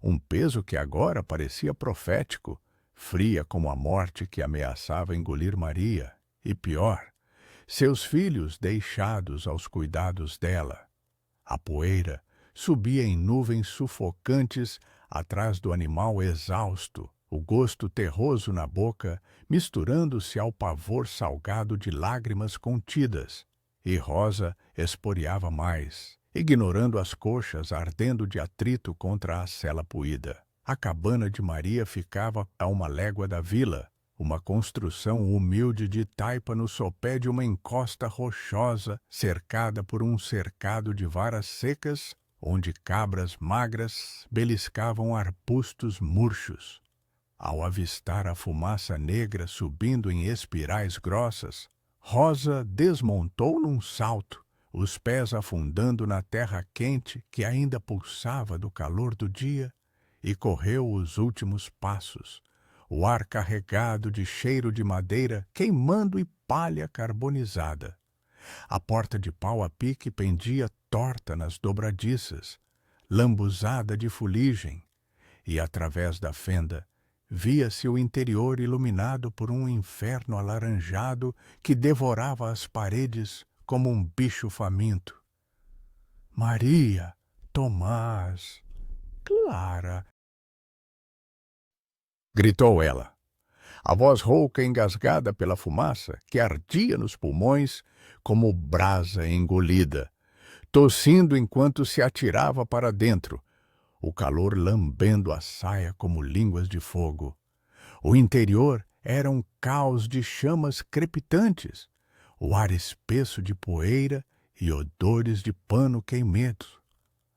um peso que agora parecia profético, fria como a morte que ameaçava engolir Maria, e pior, seus filhos deixados aos cuidados dela. A poeira subia em nuvens sufocantes atrás do animal exausto, o gosto terroso na boca misturando-se ao pavor salgado de lágrimas contidas, e Rosa esporeava mais, ignorando as coxas ardendo de atrito contra a sela poída. A cabana de Maria ficava a 1 légua da vila, uma construção humilde de taipa no sopé de uma encosta rochosa, cercada por um cercado de varas secas, onde cabras magras beliscavam arbustos murchos. Ao avistar a fumaça negra subindo em espirais grossas, Rosa desmontou num salto, os pés afundando na terra quente que ainda pulsava do calor do dia, e correu os últimos passos, o ar carregado de cheiro de madeira queimando e palha carbonizada. A porta de pau a pique pendia torta nas dobradiças, lambuzada de fuligem, e através da fenda via-se o interior iluminado por um inferno alaranjado que devorava as paredes como um bicho faminto. Maria, Tomás, Clara, gritou ela. A voz rouca engasgada pela fumaça que ardia nos pulmões como brasa engolida, tossindo enquanto se atirava para dentro, o calor lambendo a saia como línguas de fogo. O interior era um caos de chamas crepitantes, o ar espesso de poeira e odores de pano queimento.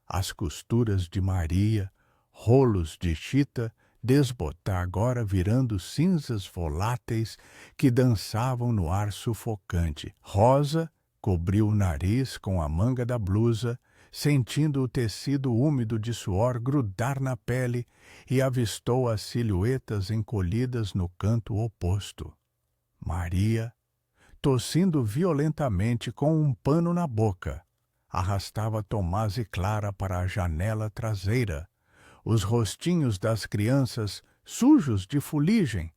As costuras de Maria, rolos de chita, desbotar agora virando cinzas voláteis que dançavam no ar sufocante. Rosa cobriu o nariz com a manga da blusa, sentindo o tecido úmido de suor grudar na pele, e avistou as silhuetas encolhidas no canto oposto. Maria, tossindo violentamente com um pano na boca, arrastava Tomás e Clara para a janela traseira, os rostinhos das crianças sujos de fuligem,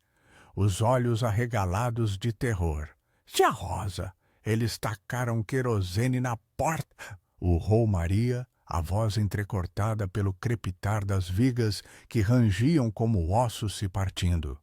os olhos arregalados de terror. Tia Rosa, eles tacaram querosene na porta! Urrou Maria, a voz entrecortada pelo crepitar das vigas que rangiam como ossos se partindo.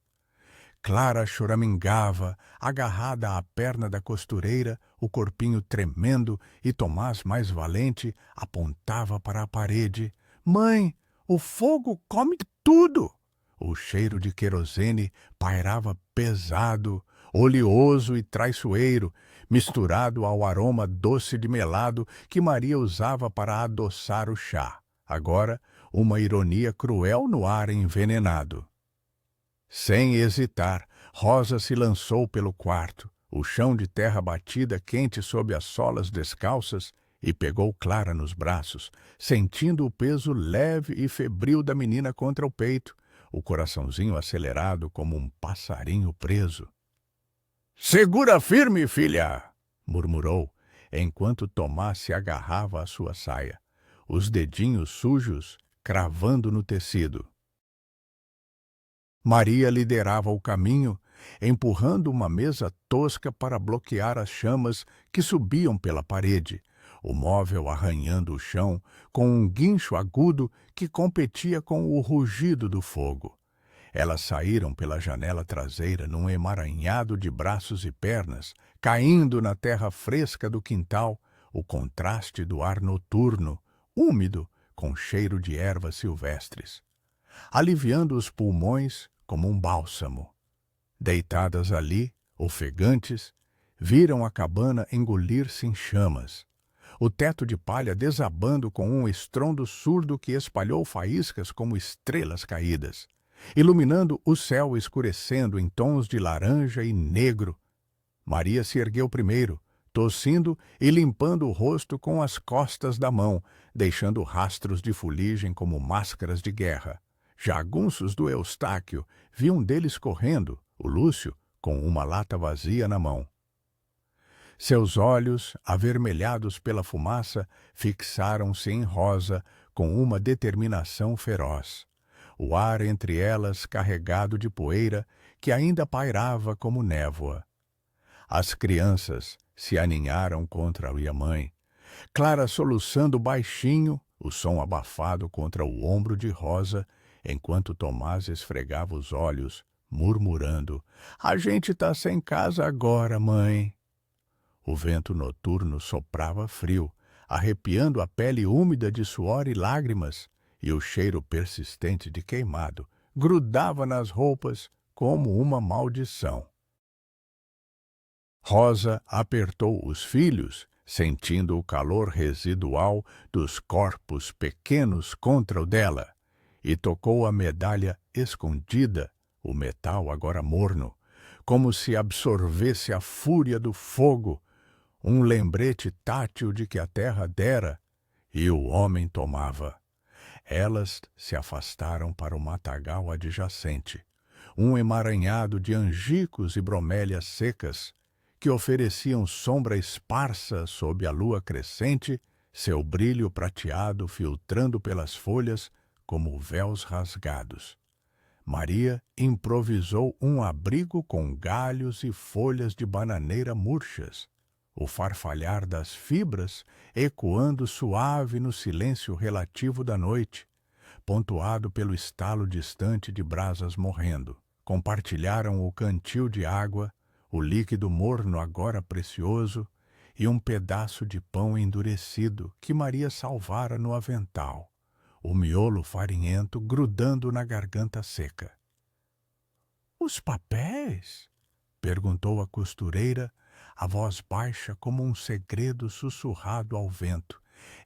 Clara choramingava, agarrada à perna da costureira, o corpinho tremendo, e Tomás, mais valente, apontava para a parede. Mãe, o fogo come tudo! O cheiro de querosene pairava pesado, oleoso e traiçoeiro, misturado ao aroma doce de melado que Maria usava para adoçar o chá. Agora, uma ironia cruel no ar envenenado. Sem hesitar, Rosa se lançou pelo quarto, o chão de terra batida quente sob as solas descalças, e pegou Clara nos braços, sentindo o peso leve e febril da menina contra o peito, o coraçãozinho acelerado como um passarinho preso. "Segura firme, filha!" murmurou, enquanto Tomás se agarrava à sua saia, os dedinhos sujos cravando no tecido. Maria liderava o caminho, empurrando uma mesa tosca para bloquear as chamas que subiam pela parede, o móvel arranhando o chão com um guincho agudo que competia com o rugido do fogo. Elas saíram pela janela traseira num emaranhado de braços e pernas, caindo na terra fresca do quintal, o contraste do ar noturno, úmido, com cheiro de ervas silvestres, aliviando os pulmões como um bálsamo. Deitadas ali, ofegantes, viram a cabana engolir-se em chamas, o teto de palha desabando com um estrondo surdo que espalhou faíscas como estrelas caídas, iluminando o céu escurecendo em tons de laranja e negro. Maria se ergueu primeiro, tossindo e limpando o rosto com as costas da mão, deixando rastros de fuligem como máscaras de guerra. Jagunços do Eustáquio, vi um deles correndo, o Lúcio, com uma lata vazia na mão. Seus olhos, avermelhados pela fumaça, fixaram-se em Rosa com uma determinação feroz. O ar entre elas carregado de poeira que ainda pairava como névoa. As crianças se aninharam contra a mãe, Clara soluçando baixinho, o som abafado contra o ombro de Rosa, enquanto Tomás esfregava os olhos, murmurando: "A gente tá sem casa agora, mãe." O vento noturno soprava frio, arrepiando a pele úmida de suor e lágrimas, e o cheiro persistente de queimado grudava nas roupas como uma maldição. Rosa apertou os filhos, sentindo o calor residual dos corpos pequenos contra o dela, e tocou a medalha escondida, o metal agora morno, como se absorvesse a fúria do fogo, um lembrete tátil de que a terra dera e o homem tomava. Elas se afastaram para o matagal adjacente, um emaranhado de angicos e bromélias secas, que ofereciam sombra esparsa sob a lua crescente, seu brilho prateado filtrando pelas folhas como véus rasgados. Maria improvisou um abrigo com galhos e folhas de bananeira murchas, o farfalhar das fibras ecoando suave no silêncio relativo da noite, pontuado pelo estalo distante de brasas morrendo. Compartilharam o cantil de água, o líquido morno agora precioso, e um pedaço de pão endurecido que Maria salvara no avental, o miolo farinhento grudando na garganta seca. "Os papéis?" perguntou a costureira, a voz baixa como um segredo sussurrado ao vento,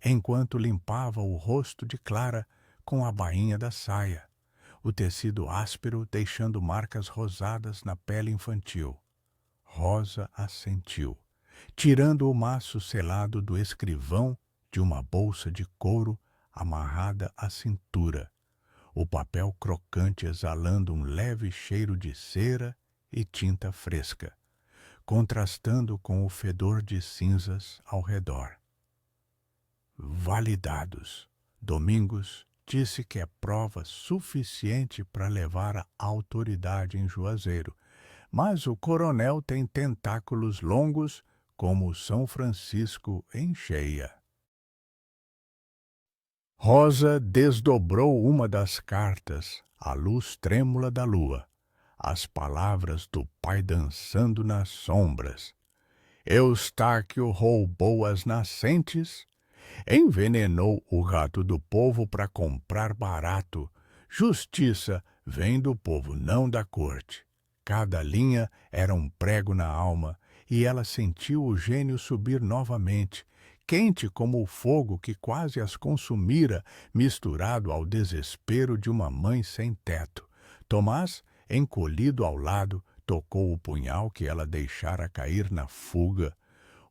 enquanto limpava o rosto de Clara com a bainha da saia, o tecido áspero deixando marcas rosadas na pele infantil. Rosa assentiu, tirando o maço selado do escrivão de uma bolsa de couro amarrada à cintura, o papel crocante exalando um leve cheiro de cera e tinta fresca, contrastando com o fedor de cinzas ao redor. Validados. Domingos disse que é prova suficiente para levar a autoridade em Juazeiro, mas o coronel tem tentáculos longos como o São Francisco em cheia. Rosa desdobrou uma das cartas à luz trêmula da lua, as palavras do pai dançando nas sombras. Eustáquio roubou as nascentes, envenenou o rato do povo para comprar barato. Justiça vem do povo, não da corte. Cada linha era um prego na alma, e ela sentiu o gênio subir novamente, quente como o fogo que quase as consumira, misturado ao desespero de uma mãe sem teto. Tomás, encolhido ao lado, tocou o punhal que ela deixara cair na fuga,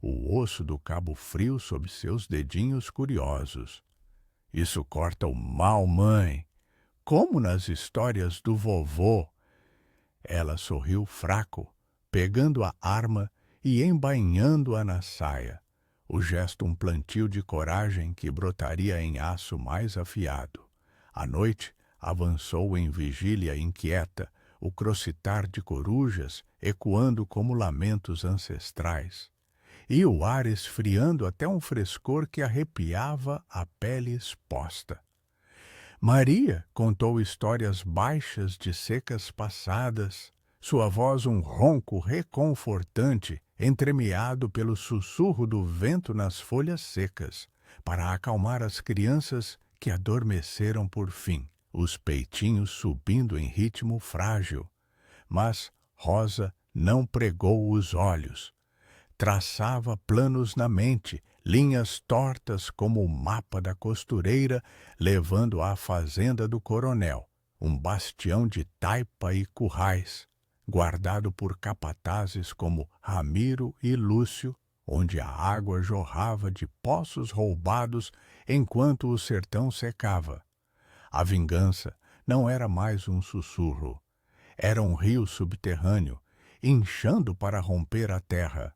o osso do cabo frio sob seus dedinhos curiosos. Isso corta o mal, mãe, como nas histórias do vovô. Ela sorriu fraco, pegando a arma e embainhando-a na saia, o gesto um plantio de coragem que brotaria em aço mais afiado. À noite, avançou em vigília inquieta, o crocitar de corujas ecoando como lamentos ancestrais, e o ar esfriando até um frescor que arrepiava a pele exposta. Maria contou histórias baixas de secas passadas, sua voz um ronco reconfortante, entremeado pelo sussurro do vento nas folhas secas, para acalmar as crianças que adormeceram por fim, os peitinhos subindo em ritmo frágil. Mas Rosa não pregou os olhos. Traçava planos na mente, linhas tortas como o mapa da costureira, levando à fazenda do coronel, um bastião de taipa e currais, guardado por capatazes como Ramiro e Lúcio, onde a água jorrava de poços roubados enquanto o sertão secava. A vingança não era mais um sussurro, era um rio subterrâneo, inchando para romper a terra.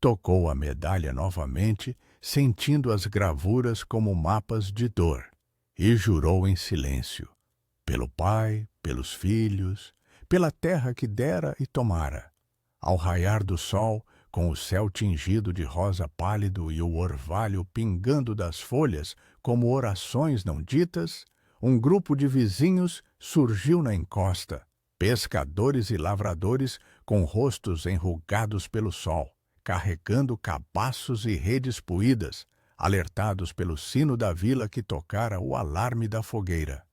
Tocou a medalha novamente, sentindo as gravuras como mapas de dor, e jurou em silêncio, pelo pai, pelos filhos, pela terra que dera e tomara. Ao raiar do sol, com o céu tingido de rosa pálido e o orvalho pingando das folhas como orações não ditas, um grupo de vizinhos surgiu na encosta, pescadores e lavradores com rostos enrugados pelo sol, carregando cabaços e redes puídas, alertados pelo sino da vila que tocara o alarme da fogueira.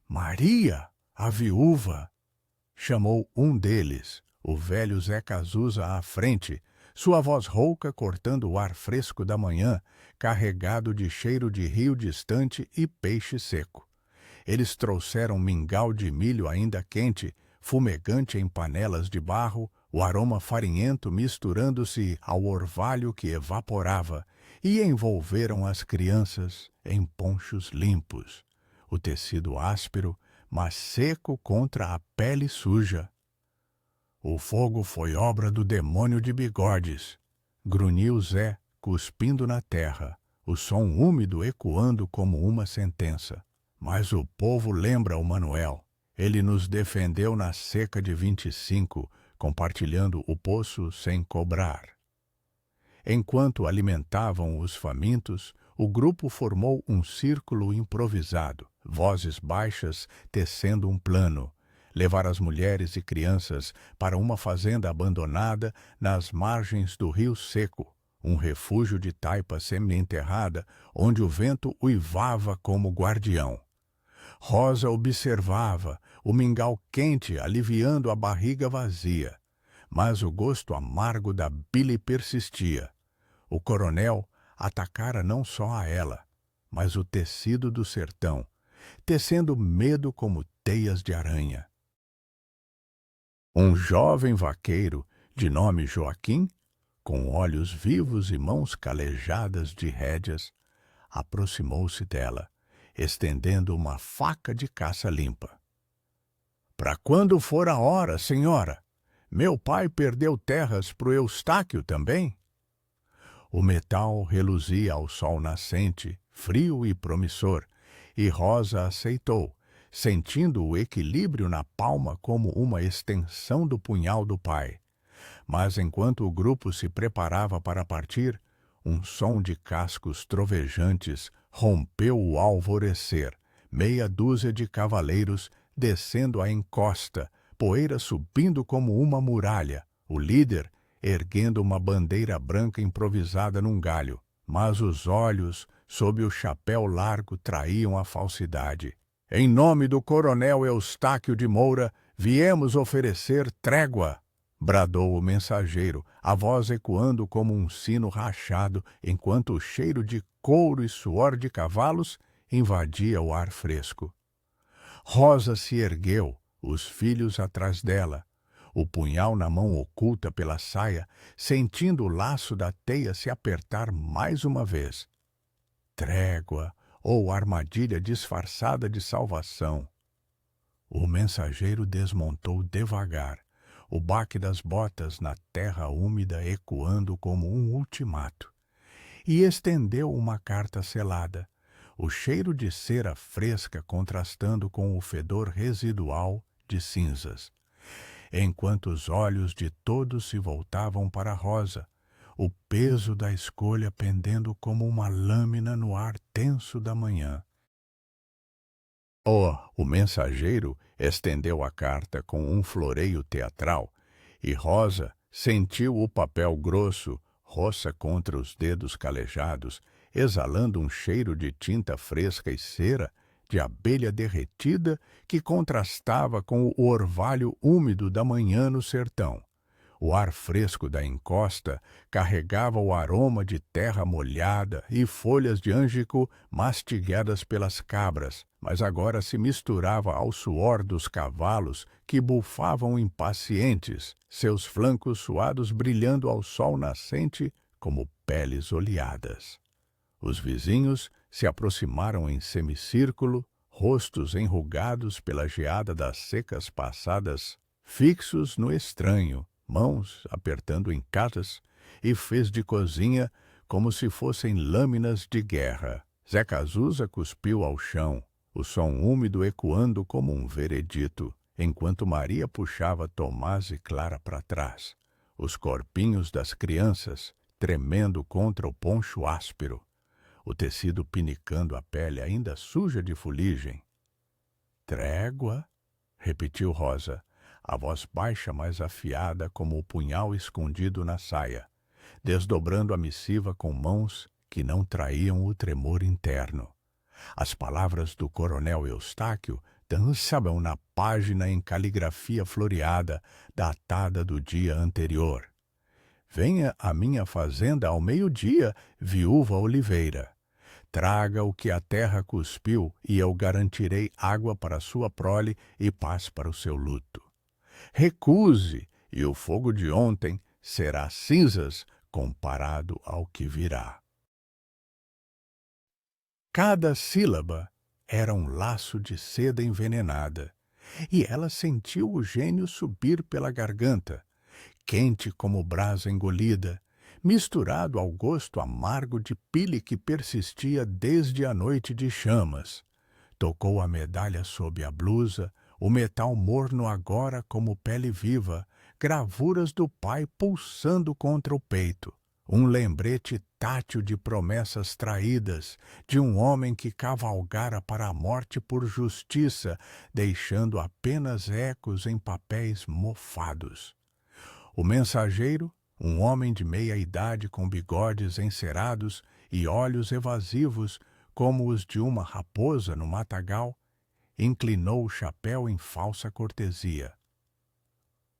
Maria, a viúva! Chamou um deles, o velho Zé Cazuza à frente, sua voz rouca cortando o ar fresco da manhã, carregado de cheiro de rio distante e peixe seco. Eles trouxeram mingau de milho ainda quente, fumegante em panelas de barro, o aroma farinhento misturando-se ao orvalho que evaporava, e envolveram as crianças em ponchos limpos, o tecido áspero, mas seco contra a pele suja. O fogo foi obra do demônio de bigodes, grunhiu Zé, cuspindo na terra, o som úmido ecoando como uma sentença. Mas o povo lembra o Manuel. Ele nos defendeu na seca de 25, compartilhando o poço sem cobrar. Enquanto alimentavam os famintos, o grupo formou um círculo improvisado, vozes baixas tecendo um plano, levar as mulheres e crianças para uma fazenda abandonada nas margens do rio seco, um refúgio de taipa semi-enterrada onde o vento uivava como guardião. Rosa observava, o mingau quente aliviando a barriga vazia, mas o gosto amargo da bile persistia. O coronel atacara não só a ela, mas o tecido do sertão, tecendo medo como teias de aranha. Um jovem vaqueiro, de nome Joaquim, Com olhos vivos e mãos calejadas de rédeas, aproximou-se dela, estendendo uma faca de caça limpa. Para quando for a hora, senhora? Meu pai perdeu terras pro Eustáquio também? O metal reluzia ao sol nascente, frio e promissor, e Rosa aceitou, sentindo o equilíbrio na palma como uma extensão do punhal do pai. Mas enquanto o grupo se preparava para partir, um som de cascos trovejantes rompeu o alvorecer, meia dúzia de cavaleiros descendo a encosta, poeira subindo como uma muralha, o líder erguendo uma bandeira branca improvisada num galho. Mas os olhos, sob o chapéu largo, traíam a falsidade. Em nome do coronel Eustáquio de Moura, viemos oferecer trégua, bradou o mensageiro, a voz ecoando como um sino rachado, enquanto o cheiro de couro e suor de cavalos invadia o ar fresco. Rosa se ergueu, os filhos atrás dela, o punhal na mão oculta pela saia, sentindo o laço da teia se apertar mais uma vez. Trégua ou armadilha disfarçada de salvação. O mensageiro desmontou devagar, o baque das botas na terra úmida ecoando como um ultimato, e estendeu uma carta selada, o cheiro de cera fresca contrastando com o fedor residual de cinzas. Enquanto os olhos de todos se voltavam para Rosa, o peso da escolha pendendo como uma lâmina no ar tenso da manhã. O mensageiro estendeu a carta com um floreio teatral, e Rosa sentiu o papel grosso roça contra os dedos calejados, exalando um cheiro de tinta fresca e cera, de abelha derretida, que contrastava com o orvalho úmido da manhã no sertão. O ar fresco da encosta carregava o aroma de terra molhada e folhas de ângico mastigadas pelas cabras, mas agora se misturava ao suor dos cavalos que bufavam impacientes, seus flancos suados brilhando ao sol nascente como peles oleadas. Os vizinhos se aproximaram em semicírculo, rostos enrugados pela geada das secas passadas, fixos no estranho, mãos apertando encatas, e fez de cozinha como se fossem lâminas de guerra. Zé Cazuza cuspiu ao chão, o som úmido ecoando como um veredito, enquanto Maria puxava Tomás e Clara para trás, os corpinhos das crianças tremendo contra o poncho áspero, o tecido pinicando a pele ainda suja de fuligem. Trégua, repetiu Rosa, a voz baixa mas afiada como o punhal escondido na saia, desdobrando a missiva com mãos que não traíam o tremor interno. As palavras do coronel Eustáquio dançavam na página em caligrafia floreada, datada do dia anterior. Venha à minha fazenda ao meio-dia, viúva Oliveira. Traga o que a terra cuspiu, e eu garantirei água para sua prole e paz para o seu luto. Recuse, e o fogo de ontem será cinzas comparado ao que virá. Cada sílaba era um laço de seda envenenada, e ela sentiu o gênio subir pela garganta, quente como brasa engolida, misturado ao gosto amargo de pile que persistia desde a noite de chamas. Tocou a medalha sob a blusa, o metal morno agora como pele viva, gravuras do pai pulsando contra o peito. Um lembrete tátil de promessas traídas, de um homem que cavalgara para a morte por justiça, deixando apenas ecos em papéis mofados. O mensageiro, um homem de meia idade com bigodes encerados e olhos evasivos como os de uma raposa no matagal, inclinou o chapéu em falsa cortesia.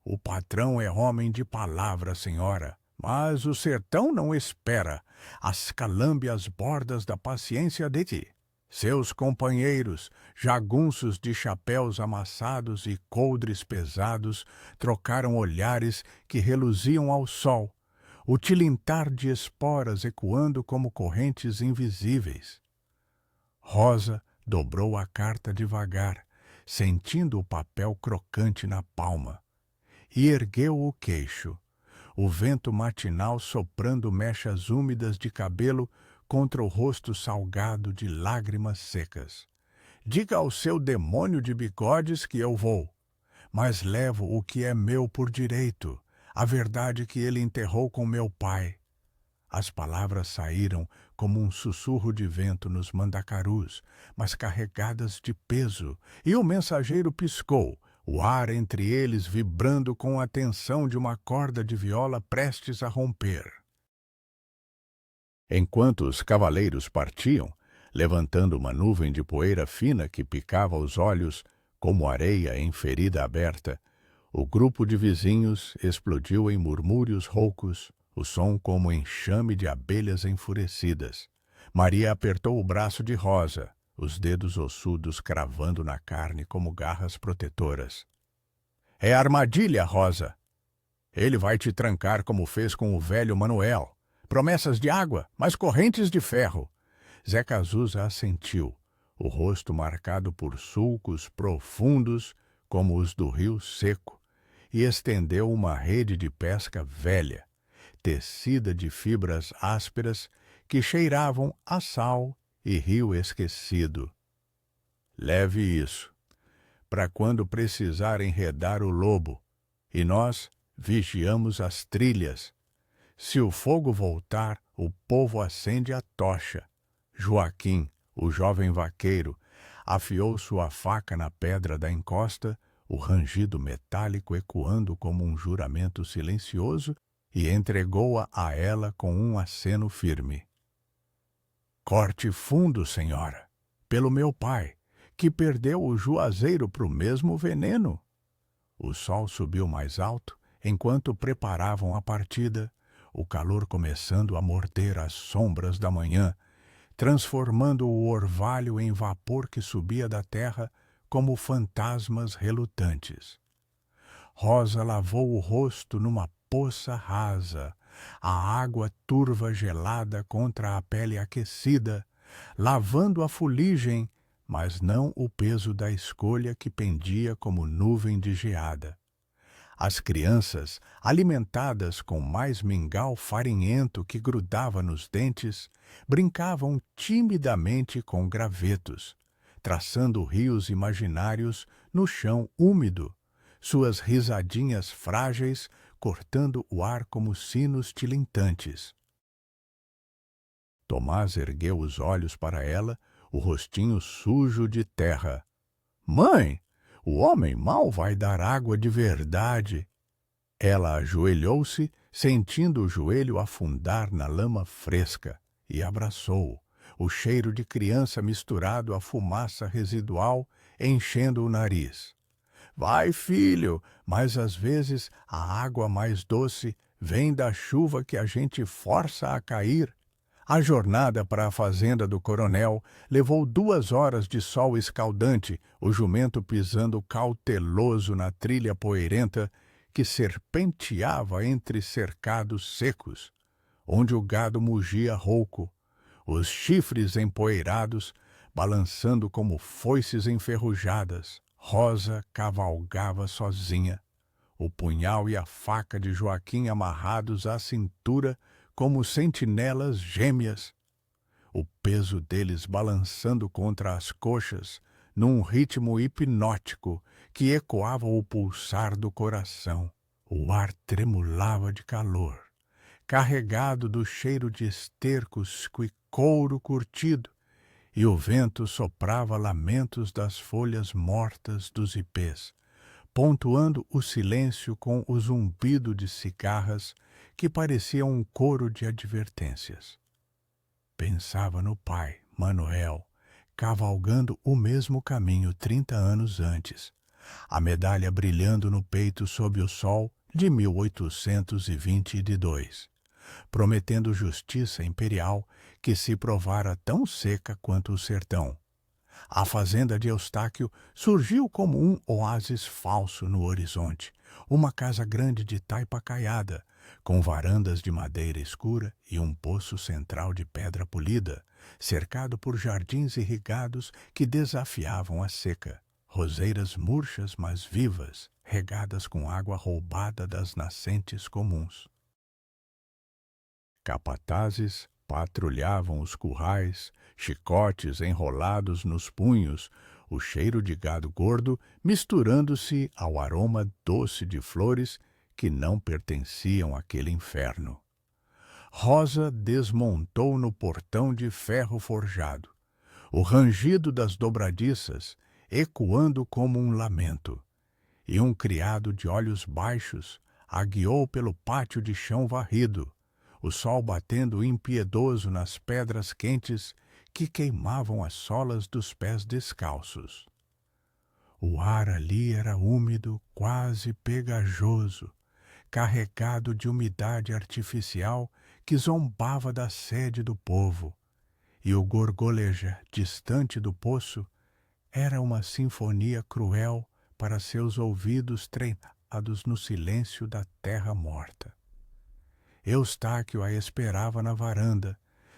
O patrão é homem de palavra, senhora, mas o sertão não espera. As calâmbias bordas da paciência de ti. Seus companheiros, jagunços de chapéus amassados e coldres pesados, trocaram olhares que reluziam ao sol. o tilintar de esporas ecoando como correntes invisíveis. Rosa dobrou a carta devagar, sentindo o papel crocante na palma, e ergueu o queixo, o vento matinal soprando mechas úmidas de cabelo contra o rosto salgado de lágrimas secas. Diga ao seu demônio de bigodes que eu vou, mas levo o que é meu por direito, a verdade que ele enterrou com meu pai. As palavras saíram como um sussurro de vento nos mandacarus, mas carregadas de peso, e o mensageiro piscou, o ar entre eles vibrando com a tensão de uma corda de viola prestes a romper. Enquanto os cavaleiros partiam, levantando uma nuvem de poeira fina que picava os olhos como areia em ferida aberta, o grupo de vizinhos explodiu em murmúrios roucos, o som como enxame de abelhas enfurecidas. Maria apertou o braço de Rosa, os dedos ossudos cravando na carne como garras protetoras. É armadilha, Rosa. Ele vai te trancar como fez com o velho Manuel. Promessas de água, mas correntes de ferro. Zé Cazuza assentiu, o rosto marcado por sulcos profundos como os do rio seco, e estendeu uma rede de pesca velha, tecida de fibras ásperas que cheiravam a sal e rio esquecido. Leve isso, para quando precisar enredar o lobo, e nós vigiamos as trilhas. Se o fogo voltar, o povo acende a tocha. Joaquim, o jovem vaqueiro, afiou sua faca na pedra da encosta, o rangido metálico ecoando como um juramento silencioso, e entregou-a a ela com um aceno firme. Corte fundo, senhora, pelo meu pai, que perdeu o juazeiro pro mesmo veneno. O sol subiu mais alto, enquanto preparavam a partida, o calor começando a morder as sombras da manhã, transformando o orvalho em vapor que subia da terra como fantasmas relutantes. Rosa lavou o rosto numa poça rasa, a água turva gelada contra a pele aquecida, lavando a fuligem, mas não o peso da escolha que pendia como nuvem de geada. As crianças, alimentadas com mais mingau farinhento que grudava nos dentes, brincavam timidamente com gravetos, traçando rios imaginários no chão úmido, suas risadinhas frágeis cortando o ar como sinos tilintantes. Tomás ergueu os olhos para ela, o rostinho sujo de terra. — Mãe, o homem mau vai dar água de verdade. Ela ajoelhou-se, sentindo o joelho afundar na lama fresca, e abraçou-o, o cheiro de criança misturado à fumaça residual enchendo o nariz. Vai, filho, mas às vezes a água mais doce vem da chuva que a gente força a cair. A jornada para a fazenda do coronel levou 2 horas de sol escaldante, o jumento pisando cauteloso na trilha poeirenta que serpenteava entre cercados secos, onde o gado mugia rouco, os chifres empoeirados balançando como foices enferrujadas. Rosa cavalgava sozinha, o punhal e a faca de Joaquim amarrados à cintura como sentinelas gêmeas, o peso deles balançando contra as coxas num ritmo hipnótico que ecoava o pulsar do coração. O ar tremulava de calor, carregado do cheiro de estercos e couro curtido, e o vento soprava lamentos das folhas mortas dos ipês, pontuando o silêncio com o zumbido de cigarras que parecia um coro de advertências. Pensava no pai, Manuel, cavalgando o mesmo caminho 30 anos antes, a medalha brilhando no peito sob o sol de 1822, prometendo justiça imperial que se provara tão seca quanto o sertão. A fazenda de Eustáquio surgiu como um oásis falso no horizonte, uma casa grande de taipa caiada, com varandas de madeira escura e um poço central de pedra polida, cercado por jardins irrigados que desafiavam a seca, roseiras murchas mas vivas, regadas com água roubada das nascentes comuns. Capatazes patrulhavam os currais, chicotes enrolados nos punhos, o cheiro de gado gordo misturando-se ao aroma doce de flores que não pertenciam àquele inferno. Rosa desmontou no portão de ferro forjado, o rangido das dobradiças ecoando como um lamento, e um criado de olhos baixos a guiou pelo pátio de chão varrido, o sol batendo impiedoso nas pedras quentes que queimavam as solas dos pés descalços. O ar ali era úmido, quase pegajoso, carregado de umidade artificial que zombava da sede do povo, e o gorgolejar distante do poço era uma sinfonia cruel para seus ouvidos treinados no silêncio da terra morta. Eustáquio a esperava na varanda,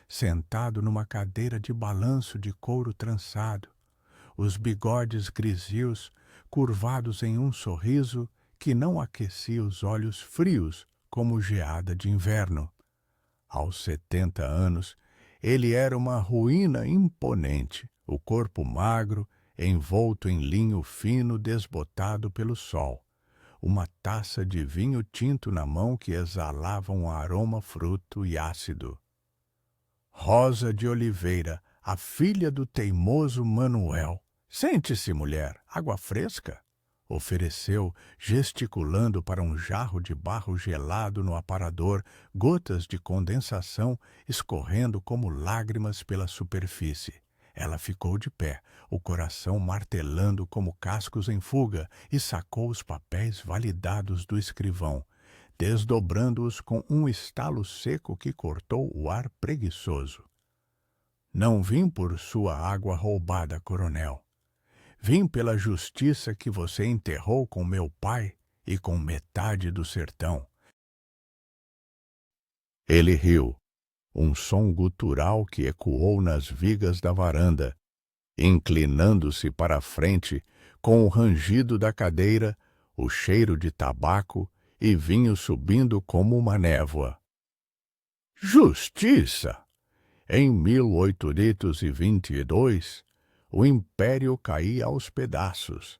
sentado numa cadeira de balanço de couro trançado, os bigodes grisios curvados em um sorriso que não aquecia os olhos frios como geada de inverno. Aos 70 anos, ele era uma ruína imponente, o corpo magro, envolto em linho fino desbotado pelo sol, uma taça de vinho tinto na mão que exalava um aroma fruto e ácido. Rosa de Oliveira, a filha do teimoso Manuel. Sente-se, mulher, água fresca? Ofereceu, gesticulando para um jarro de barro gelado no aparador, gotas de condensação escorrendo como lágrimas pela superfície. Ela ficou de pé, o coração martelando como cascos em fuga, e sacou os papéis validados do escrivão, desdobrando-os com um estalo seco que cortou o ar preguiçoso. Não vim por sua água roubada, coronel. Vim pela justiça que você enterrou com meu pai e com metade do sertão. Ele riu, um som gutural que ecoou nas vigas da varanda, inclinando-se para a frente com o rangido da cadeira, o cheiro de tabaco e vinho subindo como uma névoa. Justiça! Em 1822, o império caía aos pedaços,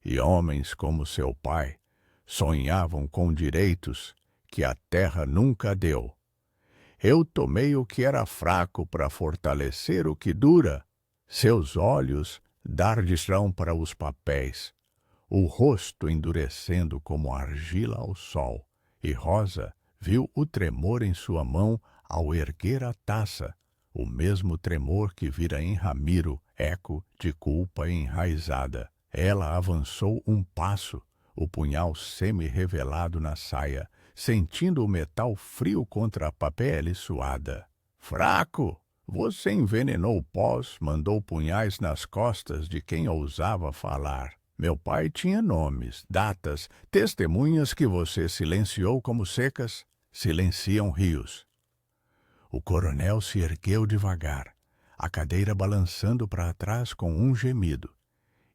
e homens como seu pai sonhavam com direitos que a terra nunca deu. Eu tomei o que era fraco para fortalecer o que dura. Seus olhos dardearam para os papéis, o rosto endurecendo como argila ao sol, e Rosa viu o tremor em sua mão ao erguer a taça, o mesmo tremor que vira em Ramiro, eco de culpa enraizada. Ela avançou um passo, o punhal semi-revelado na saia, sentindo o metal frio contra a pele suada. Fraco! Você envenenou pós, mandou punhais nas costas de quem ousava falar. Meu pai tinha nomes, datas, testemunhas que você silenciou como secas, silenciam rios. O coronel se ergueu devagar, a cadeira balançando para trás com um gemido,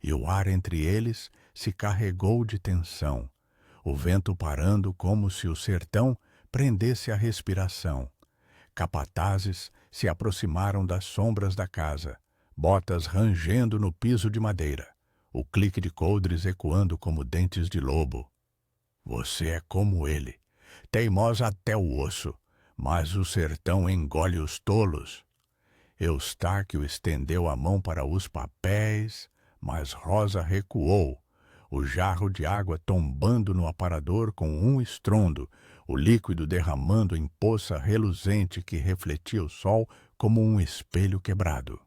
e o ar entre eles se carregou de tensão, o vento parando como se o sertão prendesse a respiração. Capatazes se aproximaram das sombras da casa, botas rangendo no piso de madeira, o clique de coldres ecoando como dentes de lobo. Você é como ele, teimosa até o osso, mas o sertão engole os tolos. Eustáquio estendeu a mão para os papéis, mas Rosa recuou, o jarro de água tombando no aparador com um estrondo, o líquido derramando em poça reluzente que refletia o sol como um espelho quebrado.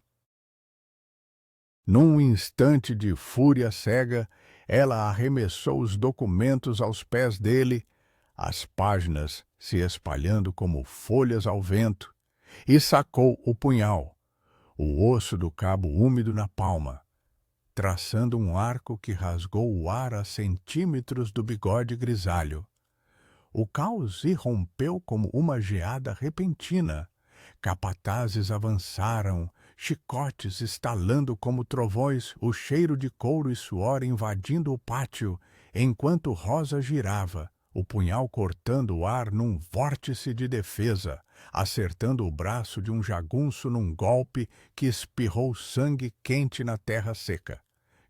Num instante de fúria cega, ela arremessou os documentos aos pés dele, as páginas se espalhando como folhas ao vento, e sacou o punhal. o osso do cabo úmido na palma, traçando um arco que rasgou o ar a centímetros do bigode grisalho. O caos irrompeu como uma geada repentina. Capatazes avançaram, chicotes estalando como trovões, o cheiro de couro e suor invadindo o pátio, enquanto Rosa girava, o punhal cortando o ar num vórtice de defesa, acertando o braço de um jagunço num golpe que espirrou sangue quente na terra seca.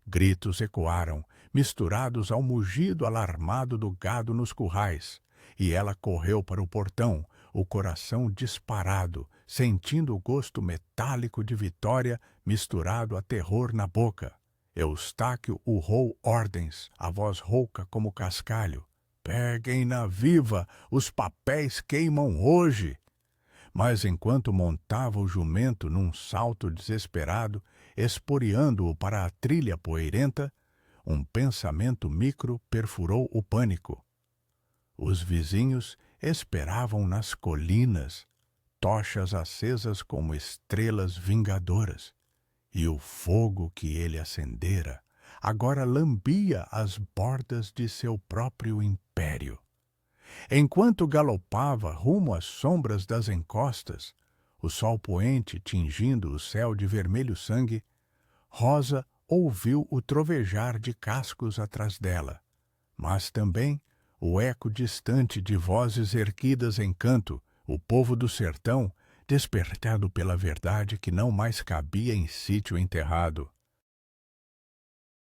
Gritos ecoaram, misturados ao mugido alarmado do gado nos currais, e ela correu para o portão, o coração disparado, sentindo o gosto metálico de vitória misturado a terror na boca. Eustáquio urrou ordens, a voz rouca como cascalho. Peguem-na viva, os papéis queimam hoje. Mas enquanto montava o jumento num salto desesperado, esporeando-o para a trilha poeirenta, um pensamento micro perfurou o pânico. Os vizinhos esperavam nas colinas, tochas acesas como estrelas vingadoras, e o fogo que ele acendera agora lambia as bordas de seu próprio império. Enquanto galopava rumo às sombras das encostas, o sol poente tingindo o céu de vermelho sangue, Rosa ouviu o trovejar de cascos atrás dela, mas também o eco distante de vozes erguidas em canto, o povo do sertão, despertado pela verdade que não mais cabia em sítio enterrado.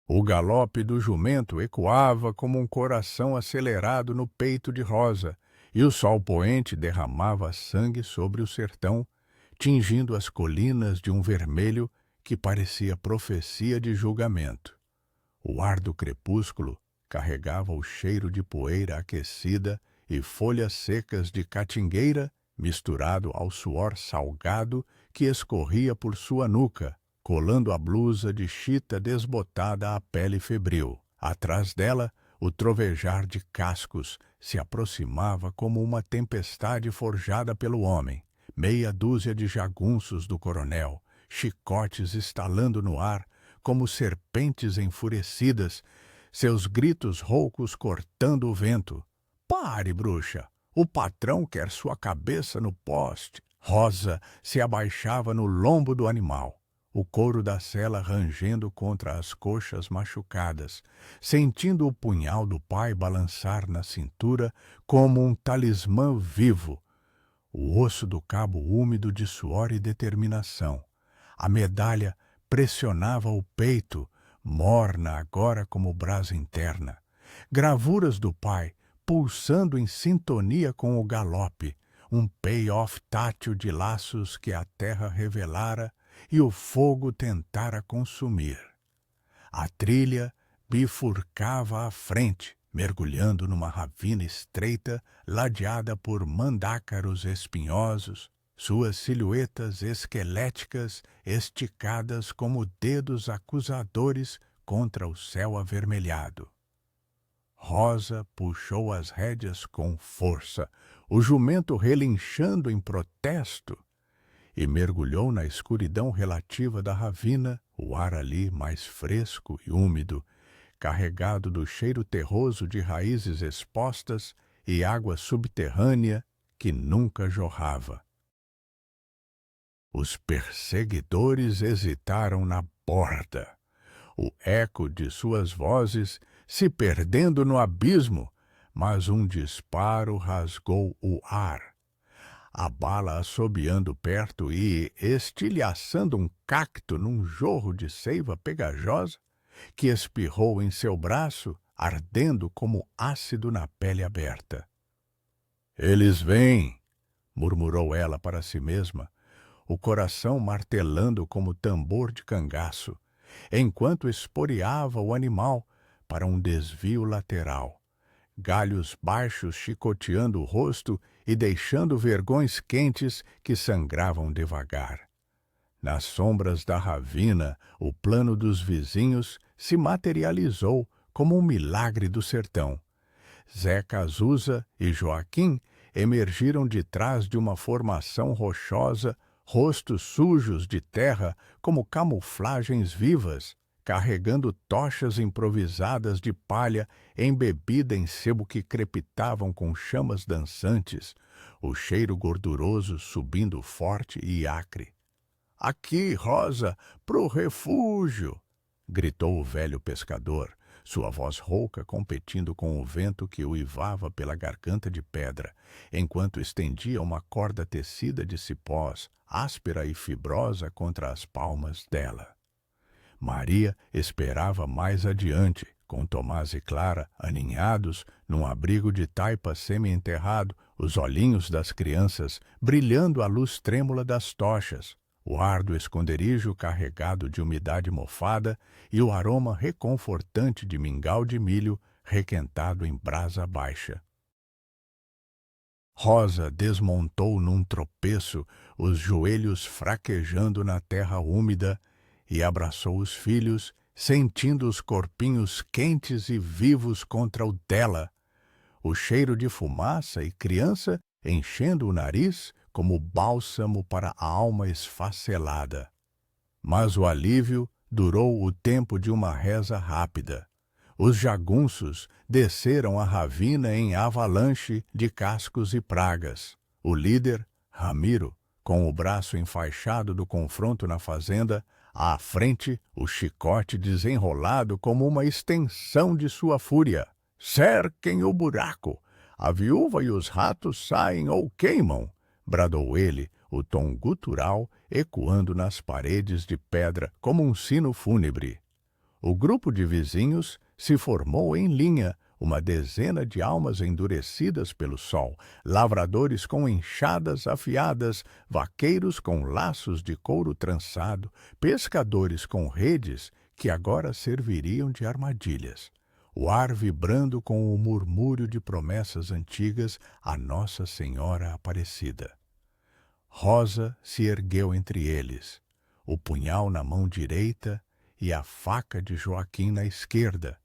O galope do jumento ecoava como um coração acelerado no peito de Rosa, e o sol poente derramava sangue sobre o sertão, tingindo as colinas de um vermelho que parecia profecia de julgamento. O ar do crepúsculo carregava o cheiro de poeira aquecida e folhas secas de catingueira misturado ao suor salgado que escorria por sua nuca, colando a blusa de chita desbotada à pele febril. Atrás dela, o trovejar de cascos se aproximava como uma tempestade forjada pelo homem. Meia dúzia de jagunços do coronel, chicotes estalando no ar, como serpentes enfurecidas, seus gritos roucos cortando o vento. Pare, bruxa! O patrão quer sua cabeça no poste. Rosa se abaixava no lombo do animal, o couro da sela rangendo contra as coxas machucadas, sentindo o punhal do pai balançar na cintura como um talismã vivo, o osso do cabo úmido de suor e determinação. A medalha pressionava o peito, morna agora como brasa interna. Gravuras do pai pulsando em sintonia com o galope, um payoff tátil de laços que a terra revelara e o fogo tentara consumir. A trilha bifurcava à frente, mergulhando numa ravina estreita, ladeada por mandácaros espinhosos, suas silhuetas esqueléticas esticadas como dedos acusadores contra o céu avermelhado. Rosa puxou as rédeas com força, o jumento relinchando em protesto, e mergulhou na escuridão relativa da ravina, o ar ali mais fresco e úmido, carregado do cheiro terroso de raízes expostas e água subterrânea que nunca jorrava. Os perseguidores hesitaram na borda, o eco de suas vozes se perdendo no abismo, mas um disparo rasgou o ar. A bala assobiando perto e estilhaçando um cacto num jorro de seiva pegajosa, que espirrou em seu braço, ardendo como ácido na pele aberta. "Eles vêm!" murmurou ela para si mesma, o coração martelando como tambor de cangaço, enquanto esporeava o animal para um desvio lateral, galhos baixos chicoteando o rosto e deixando vergões quentes que sangravam devagar. Nas sombras da ravina, o plano dos vizinhos se materializou como um milagre do sertão. Zé Cazuza e Joaquim emergiram de trás de uma formação rochosa, rostos sujos de terra como camuflagens vivas, carregando tochas improvisadas de palha embebida em sebo que crepitavam com chamas dançantes, o cheiro gorduroso subindo forte e acre. Aqui, Rosa, pro refúgio! Gritou o velho pescador, sua voz rouca competindo com o vento que uivava pela garganta de pedra, enquanto estendia uma corda tecida de cipós, áspera e fibrosa contra as palmas dela. Maria esperava mais adiante, com Tomás e Clara aninhados num abrigo de taipa semi-enterrado, os olhinhos das crianças brilhando à luz trêmula das tochas, o ar do esconderijo carregado de umidade mofada e o aroma reconfortante de mingau de milho requentado em brasa baixa. Rosa desmontou num tropeço, os joelhos fraquejando na terra úmida, e abraçou os filhos, sentindo os corpinhos quentes e vivos contra o dela, o cheiro de fumaça e criança enchendo o nariz como bálsamo para a alma esfacelada. Mas o alívio durou o tempo de uma reza rápida. Os jagunços desceram a ravina em avalanche de cascos e pragas. O líder, Ramiro, com o braço enfaixado do confronto na fazenda, à frente, o chicote desenrolado como uma extensão de sua fúria. Cerquem o buraco! A viúva e os ratos saem ou queimam! Bradou ele, o tom gutural ecoando nas paredes de pedra como um sino fúnebre. O grupo de vizinhos se formou em linha, uma dezena de almas endurecidas pelo sol, lavradores com enxadas afiadas, vaqueiros com laços de couro trançado, pescadores com redes que agora serviriam de armadilhas. O ar vibrando com o murmúrio de promessas antigas a Nossa Senhora Aparecida. Rosa se ergueu entre eles, o punhal na mão direita e a faca de Joaquim na esquerda,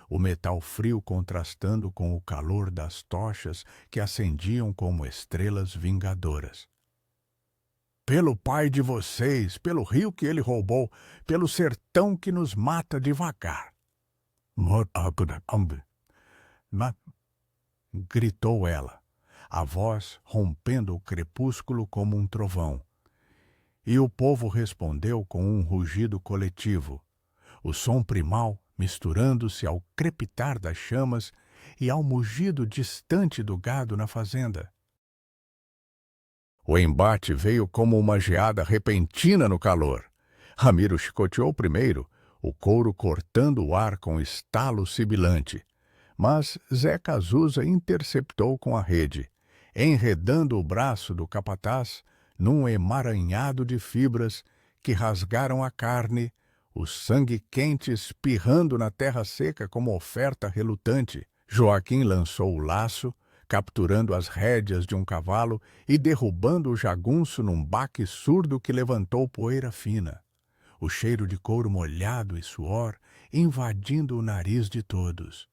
o metal frio contrastando com o calor das tochas que acendiam como estrelas vingadoras. Pelo pai de vocês, pelo rio que ele roubou, pelo sertão que nos mata devagar. Gritou ela, a voz rompendo o crepúsculo como um trovão. E o povo respondeu com um rugido coletivo, o som primal misturando-se ao crepitar das chamas e ao mugido distante do gado na fazenda. O embate veio como uma geada repentina no calor. Ramiro chicoteou primeiro, o couro cortando o ar com estalo sibilante. Mas Zé Cazuza interceptou com a rede, enredando o braço do capataz num emaranhado de fibras que rasgaram a carne, o sangue quente espirrando na terra seca como oferta relutante. Joaquim lançou o laço, capturando as rédeas de um cavalo e derrubando o jagunço num baque surdo que levantou poeira fina. O cheiro de couro molhado e suor invadindo o nariz de todos.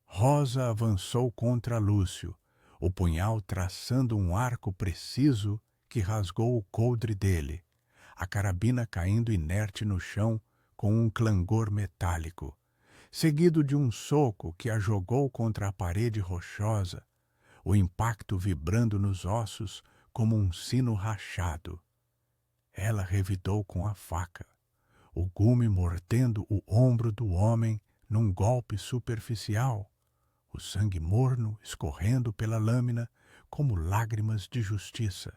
Rosa avançou contra Lúcio, o punhal traçando um arco preciso que rasgou o coldre dele, a carabina caindo inerte no chão com um clangor metálico, seguido de um soco que a jogou contra a parede rochosa, o impacto vibrando nos ossos como um sino rachado. Ela revidou com a faca, o gume mordendo o ombro do homem num golpe superficial, o sangue morno escorrendo pela lâmina como lágrimas de justiça,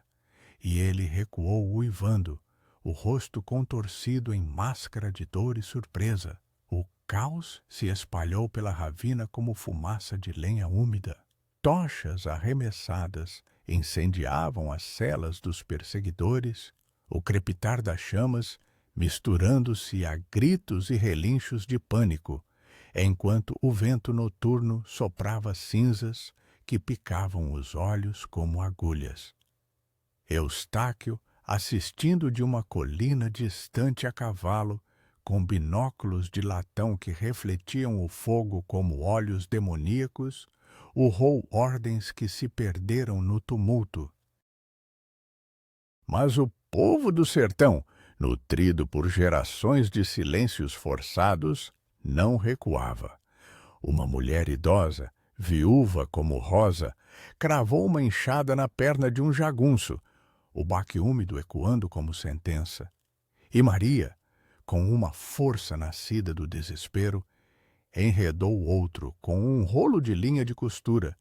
e ele recuou uivando, o rosto contorcido em máscara de dor e surpresa. O caos se espalhou pela ravina como fumaça de lenha úmida. Tochas arremessadas incendiavam as celas dos perseguidores, o crepitar das chamas misturando-se a gritos e relinchos de pânico, enquanto o vento noturno soprava cinzas que picavam os olhos como agulhas. Eustáquio, assistindo de uma colina distante a cavalo, com binóculos de latão que refletiam o fogo como olhos demoníacos, urrou ordens que se perderam no tumulto. Mas o povo do sertão, nutrido por gerações de silêncios forçados, não recuava. Uma mulher idosa, viúva como Rosa, cravou uma enxada na perna de um jagunço, o baque úmido ecoando como sentença. E Maria, com uma força nascida do desespero, enredou outro com um rolo de linha de costura,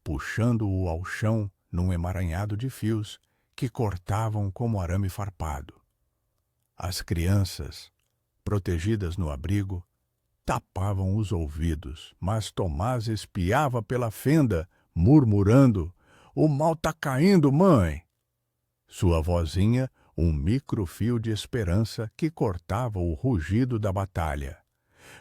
puxando-o ao chão num emaranhado de fios que cortavam como arame farpado. As crianças, protegidas no abrigo, tapavam os ouvidos, mas Tomás espiava pela fenda, murmurando: "O mal tá caindo, mãe!" Sua vozinha, um microfio de esperança que cortava o rugido da batalha.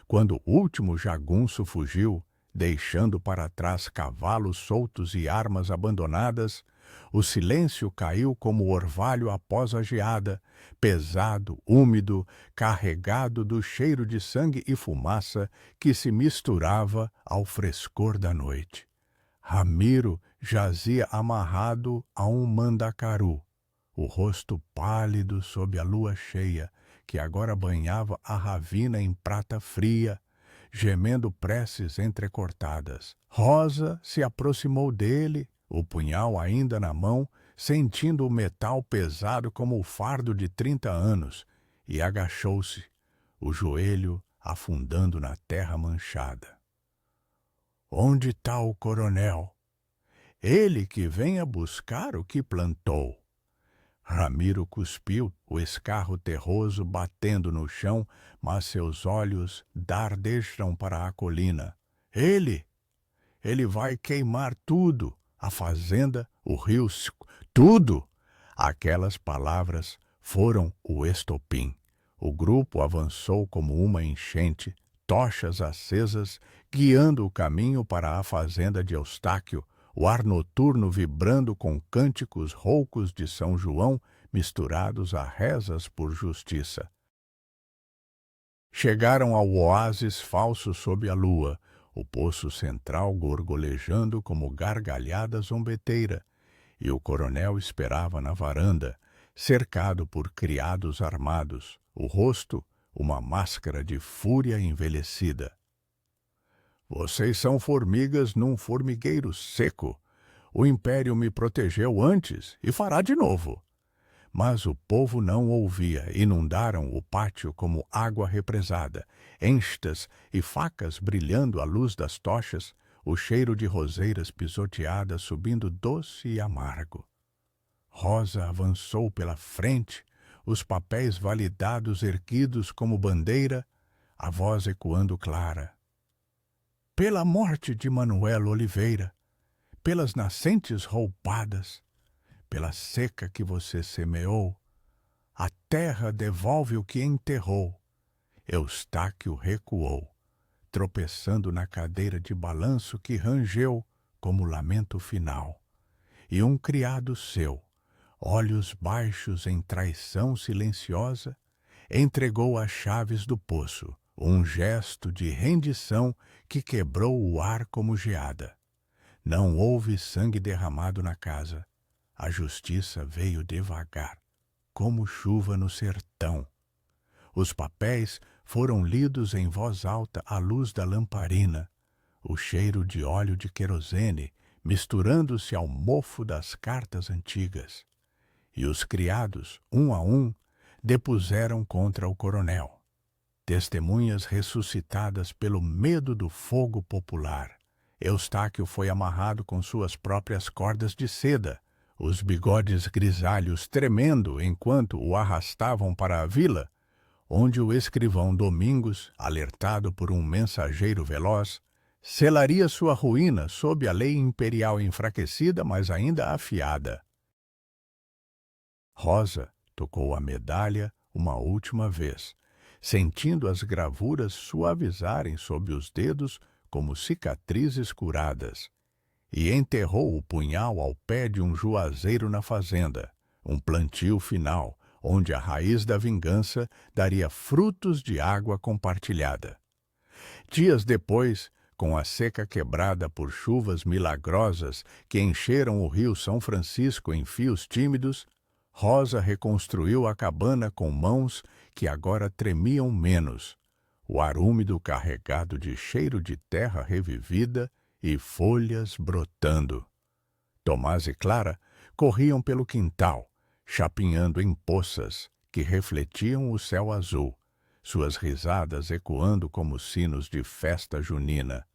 Quando o último jagunço fugiu, deixando para trás cavalos soltos e armas abandonadas, o silêncio caiu como orvalho após a geada, pesado, úmido, carregado do cheiro de sangue e fumaça que se misturava ao frescor da noite. Ramiro jazia amarrado a um mandacaru, o rosto pálido sob a lua cheia, que agora banhava a ravina em prata fria, gemendo preces entrecortadas. Rosa se aproximou dele, o punhal ainda na mão, sentindo o metal pesado como o fardo de 30 anos, e agachou-se, o joelho afundando na terra manchada. Onde está o coronel? Ele que venha buscar o que plantou. Ramiro cuspiu, o escarro terroso batendo no chão, mas seus olhos dardejam para a colina. Ele vai queimar tudo, a fazenda, o rio, tudo. Aquelas palavras foram o estopim. O grupo avançou como uma enchente, tochas acesas, guiando o caminho para a fazenda de Eustáquio, o ar noturno vibrando com cânticos roucos de São João misturados a rezas por justiça. Chegaram ao oásis falso sob a lua, o poço central gorgolejando como gargalhada zombeteira, e o coronel esperava na varanda, cercado por criados armados, o rosto uma máscara de fúria envelhecida. Vocês são formigas num formigueiro seco. O império me protegeu antes e fará de novo. Mas o povo não ouvia, inundaram o pátio como água represada, enstas e facas brilhando à luz das tochas, o cheiro de roseiras pisoteadas subindo doce e amargo. Rosa avançou pela frente, os papéis validados erguidos como bandeira, a voz ecoando clara. Pela morte de Manuel Oliveira, pelas nascentes roubadas, pela seca que você semeou, a terra devolve o que enterrou. Eustáquio recuou, tropeçando na cadeira de balanço que rangeu como lamento final. E um criado seu, olhos baixos em traição silenciosa, entregou as chaves do poço, um gesto de rendição que quebrou o ar como geada. Não houve sangue derramado na casa. A justiça veio devagar, como chuva no sertão. Os papéis foram lidos em voz alta à luz da lamparina, o cheiro de óleo de querosene misturando-se ao mofo das cartas antigas. E os criados, um a um, depuseram contra o coronel. Testemunhas ressuscitadas pelo medo do fogo popular. Eustáquio foi amarrado com suas próprias cordas de seda, os bigodes grisalhos tremendo enquanto o arrastavam para a vila, onde o escrivão Domingos, alertado por um mensageiro veloz, selaria sua ruína sob a lei imperial enfraquecida, mas ainda afiada. Rosa tocou a medalha uma última vez, sentindo as gravuras suavizarem sob os dedos como cicatrizes curadas, e enterrou o punhal ao pé de um juazeiro na fazenda, um plantio final, onde a raiz da vingança daria frutos de água compartilhada. Dias depois, com a seca quebrada por chuvas milagrosas que encheram o rio São Francisco em fios tímidos, Rosa reconstruiu a cabana com mãos que agora tremiam menos, o ar úmido carregado de cheiro de terra revivida e folhas brotando. Tomás e Clara corriam pelo quintal, chapinhando em poças que refletiam o céu azul, suas risadas ecoando como sinos de festa junina.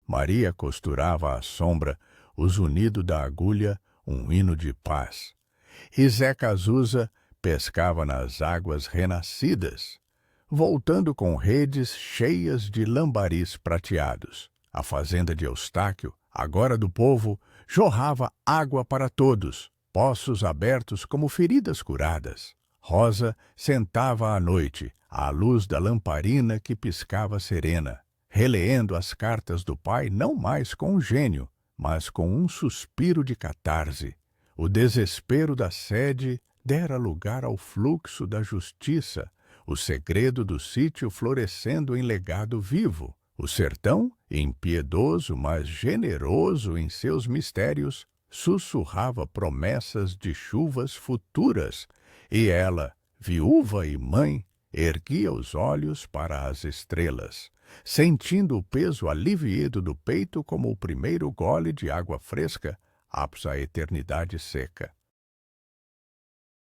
Maria costurava à sombra o zunido da agulha, um hino de paz. E Zé Cazuza pescava nas águas renascidas, voltando com redes cheias de lambaris prateados. A fazenda de Eustáquio, agora do povo, jorrava água para todos, poços abertos como feridas curadas. Rosa sentava à noite, à luz da lamparina que piscava serena, releendo as cartas do pai não mais com gênio, mas com um suspiro de catarse. O desespero da sede dera lugar ao fluxo da justiça, o segredo do sítio florescendo em legado vivo. O sertão, impiedoso, mas generoso em seus mistérios, sussurrava promessas de chuvas futuras, e ela, viúva e mãe, erguia os olhos para as estrelas, sentindo o peso aliviedo do peito como o primeiro gole de água fresca após a eternidade seca.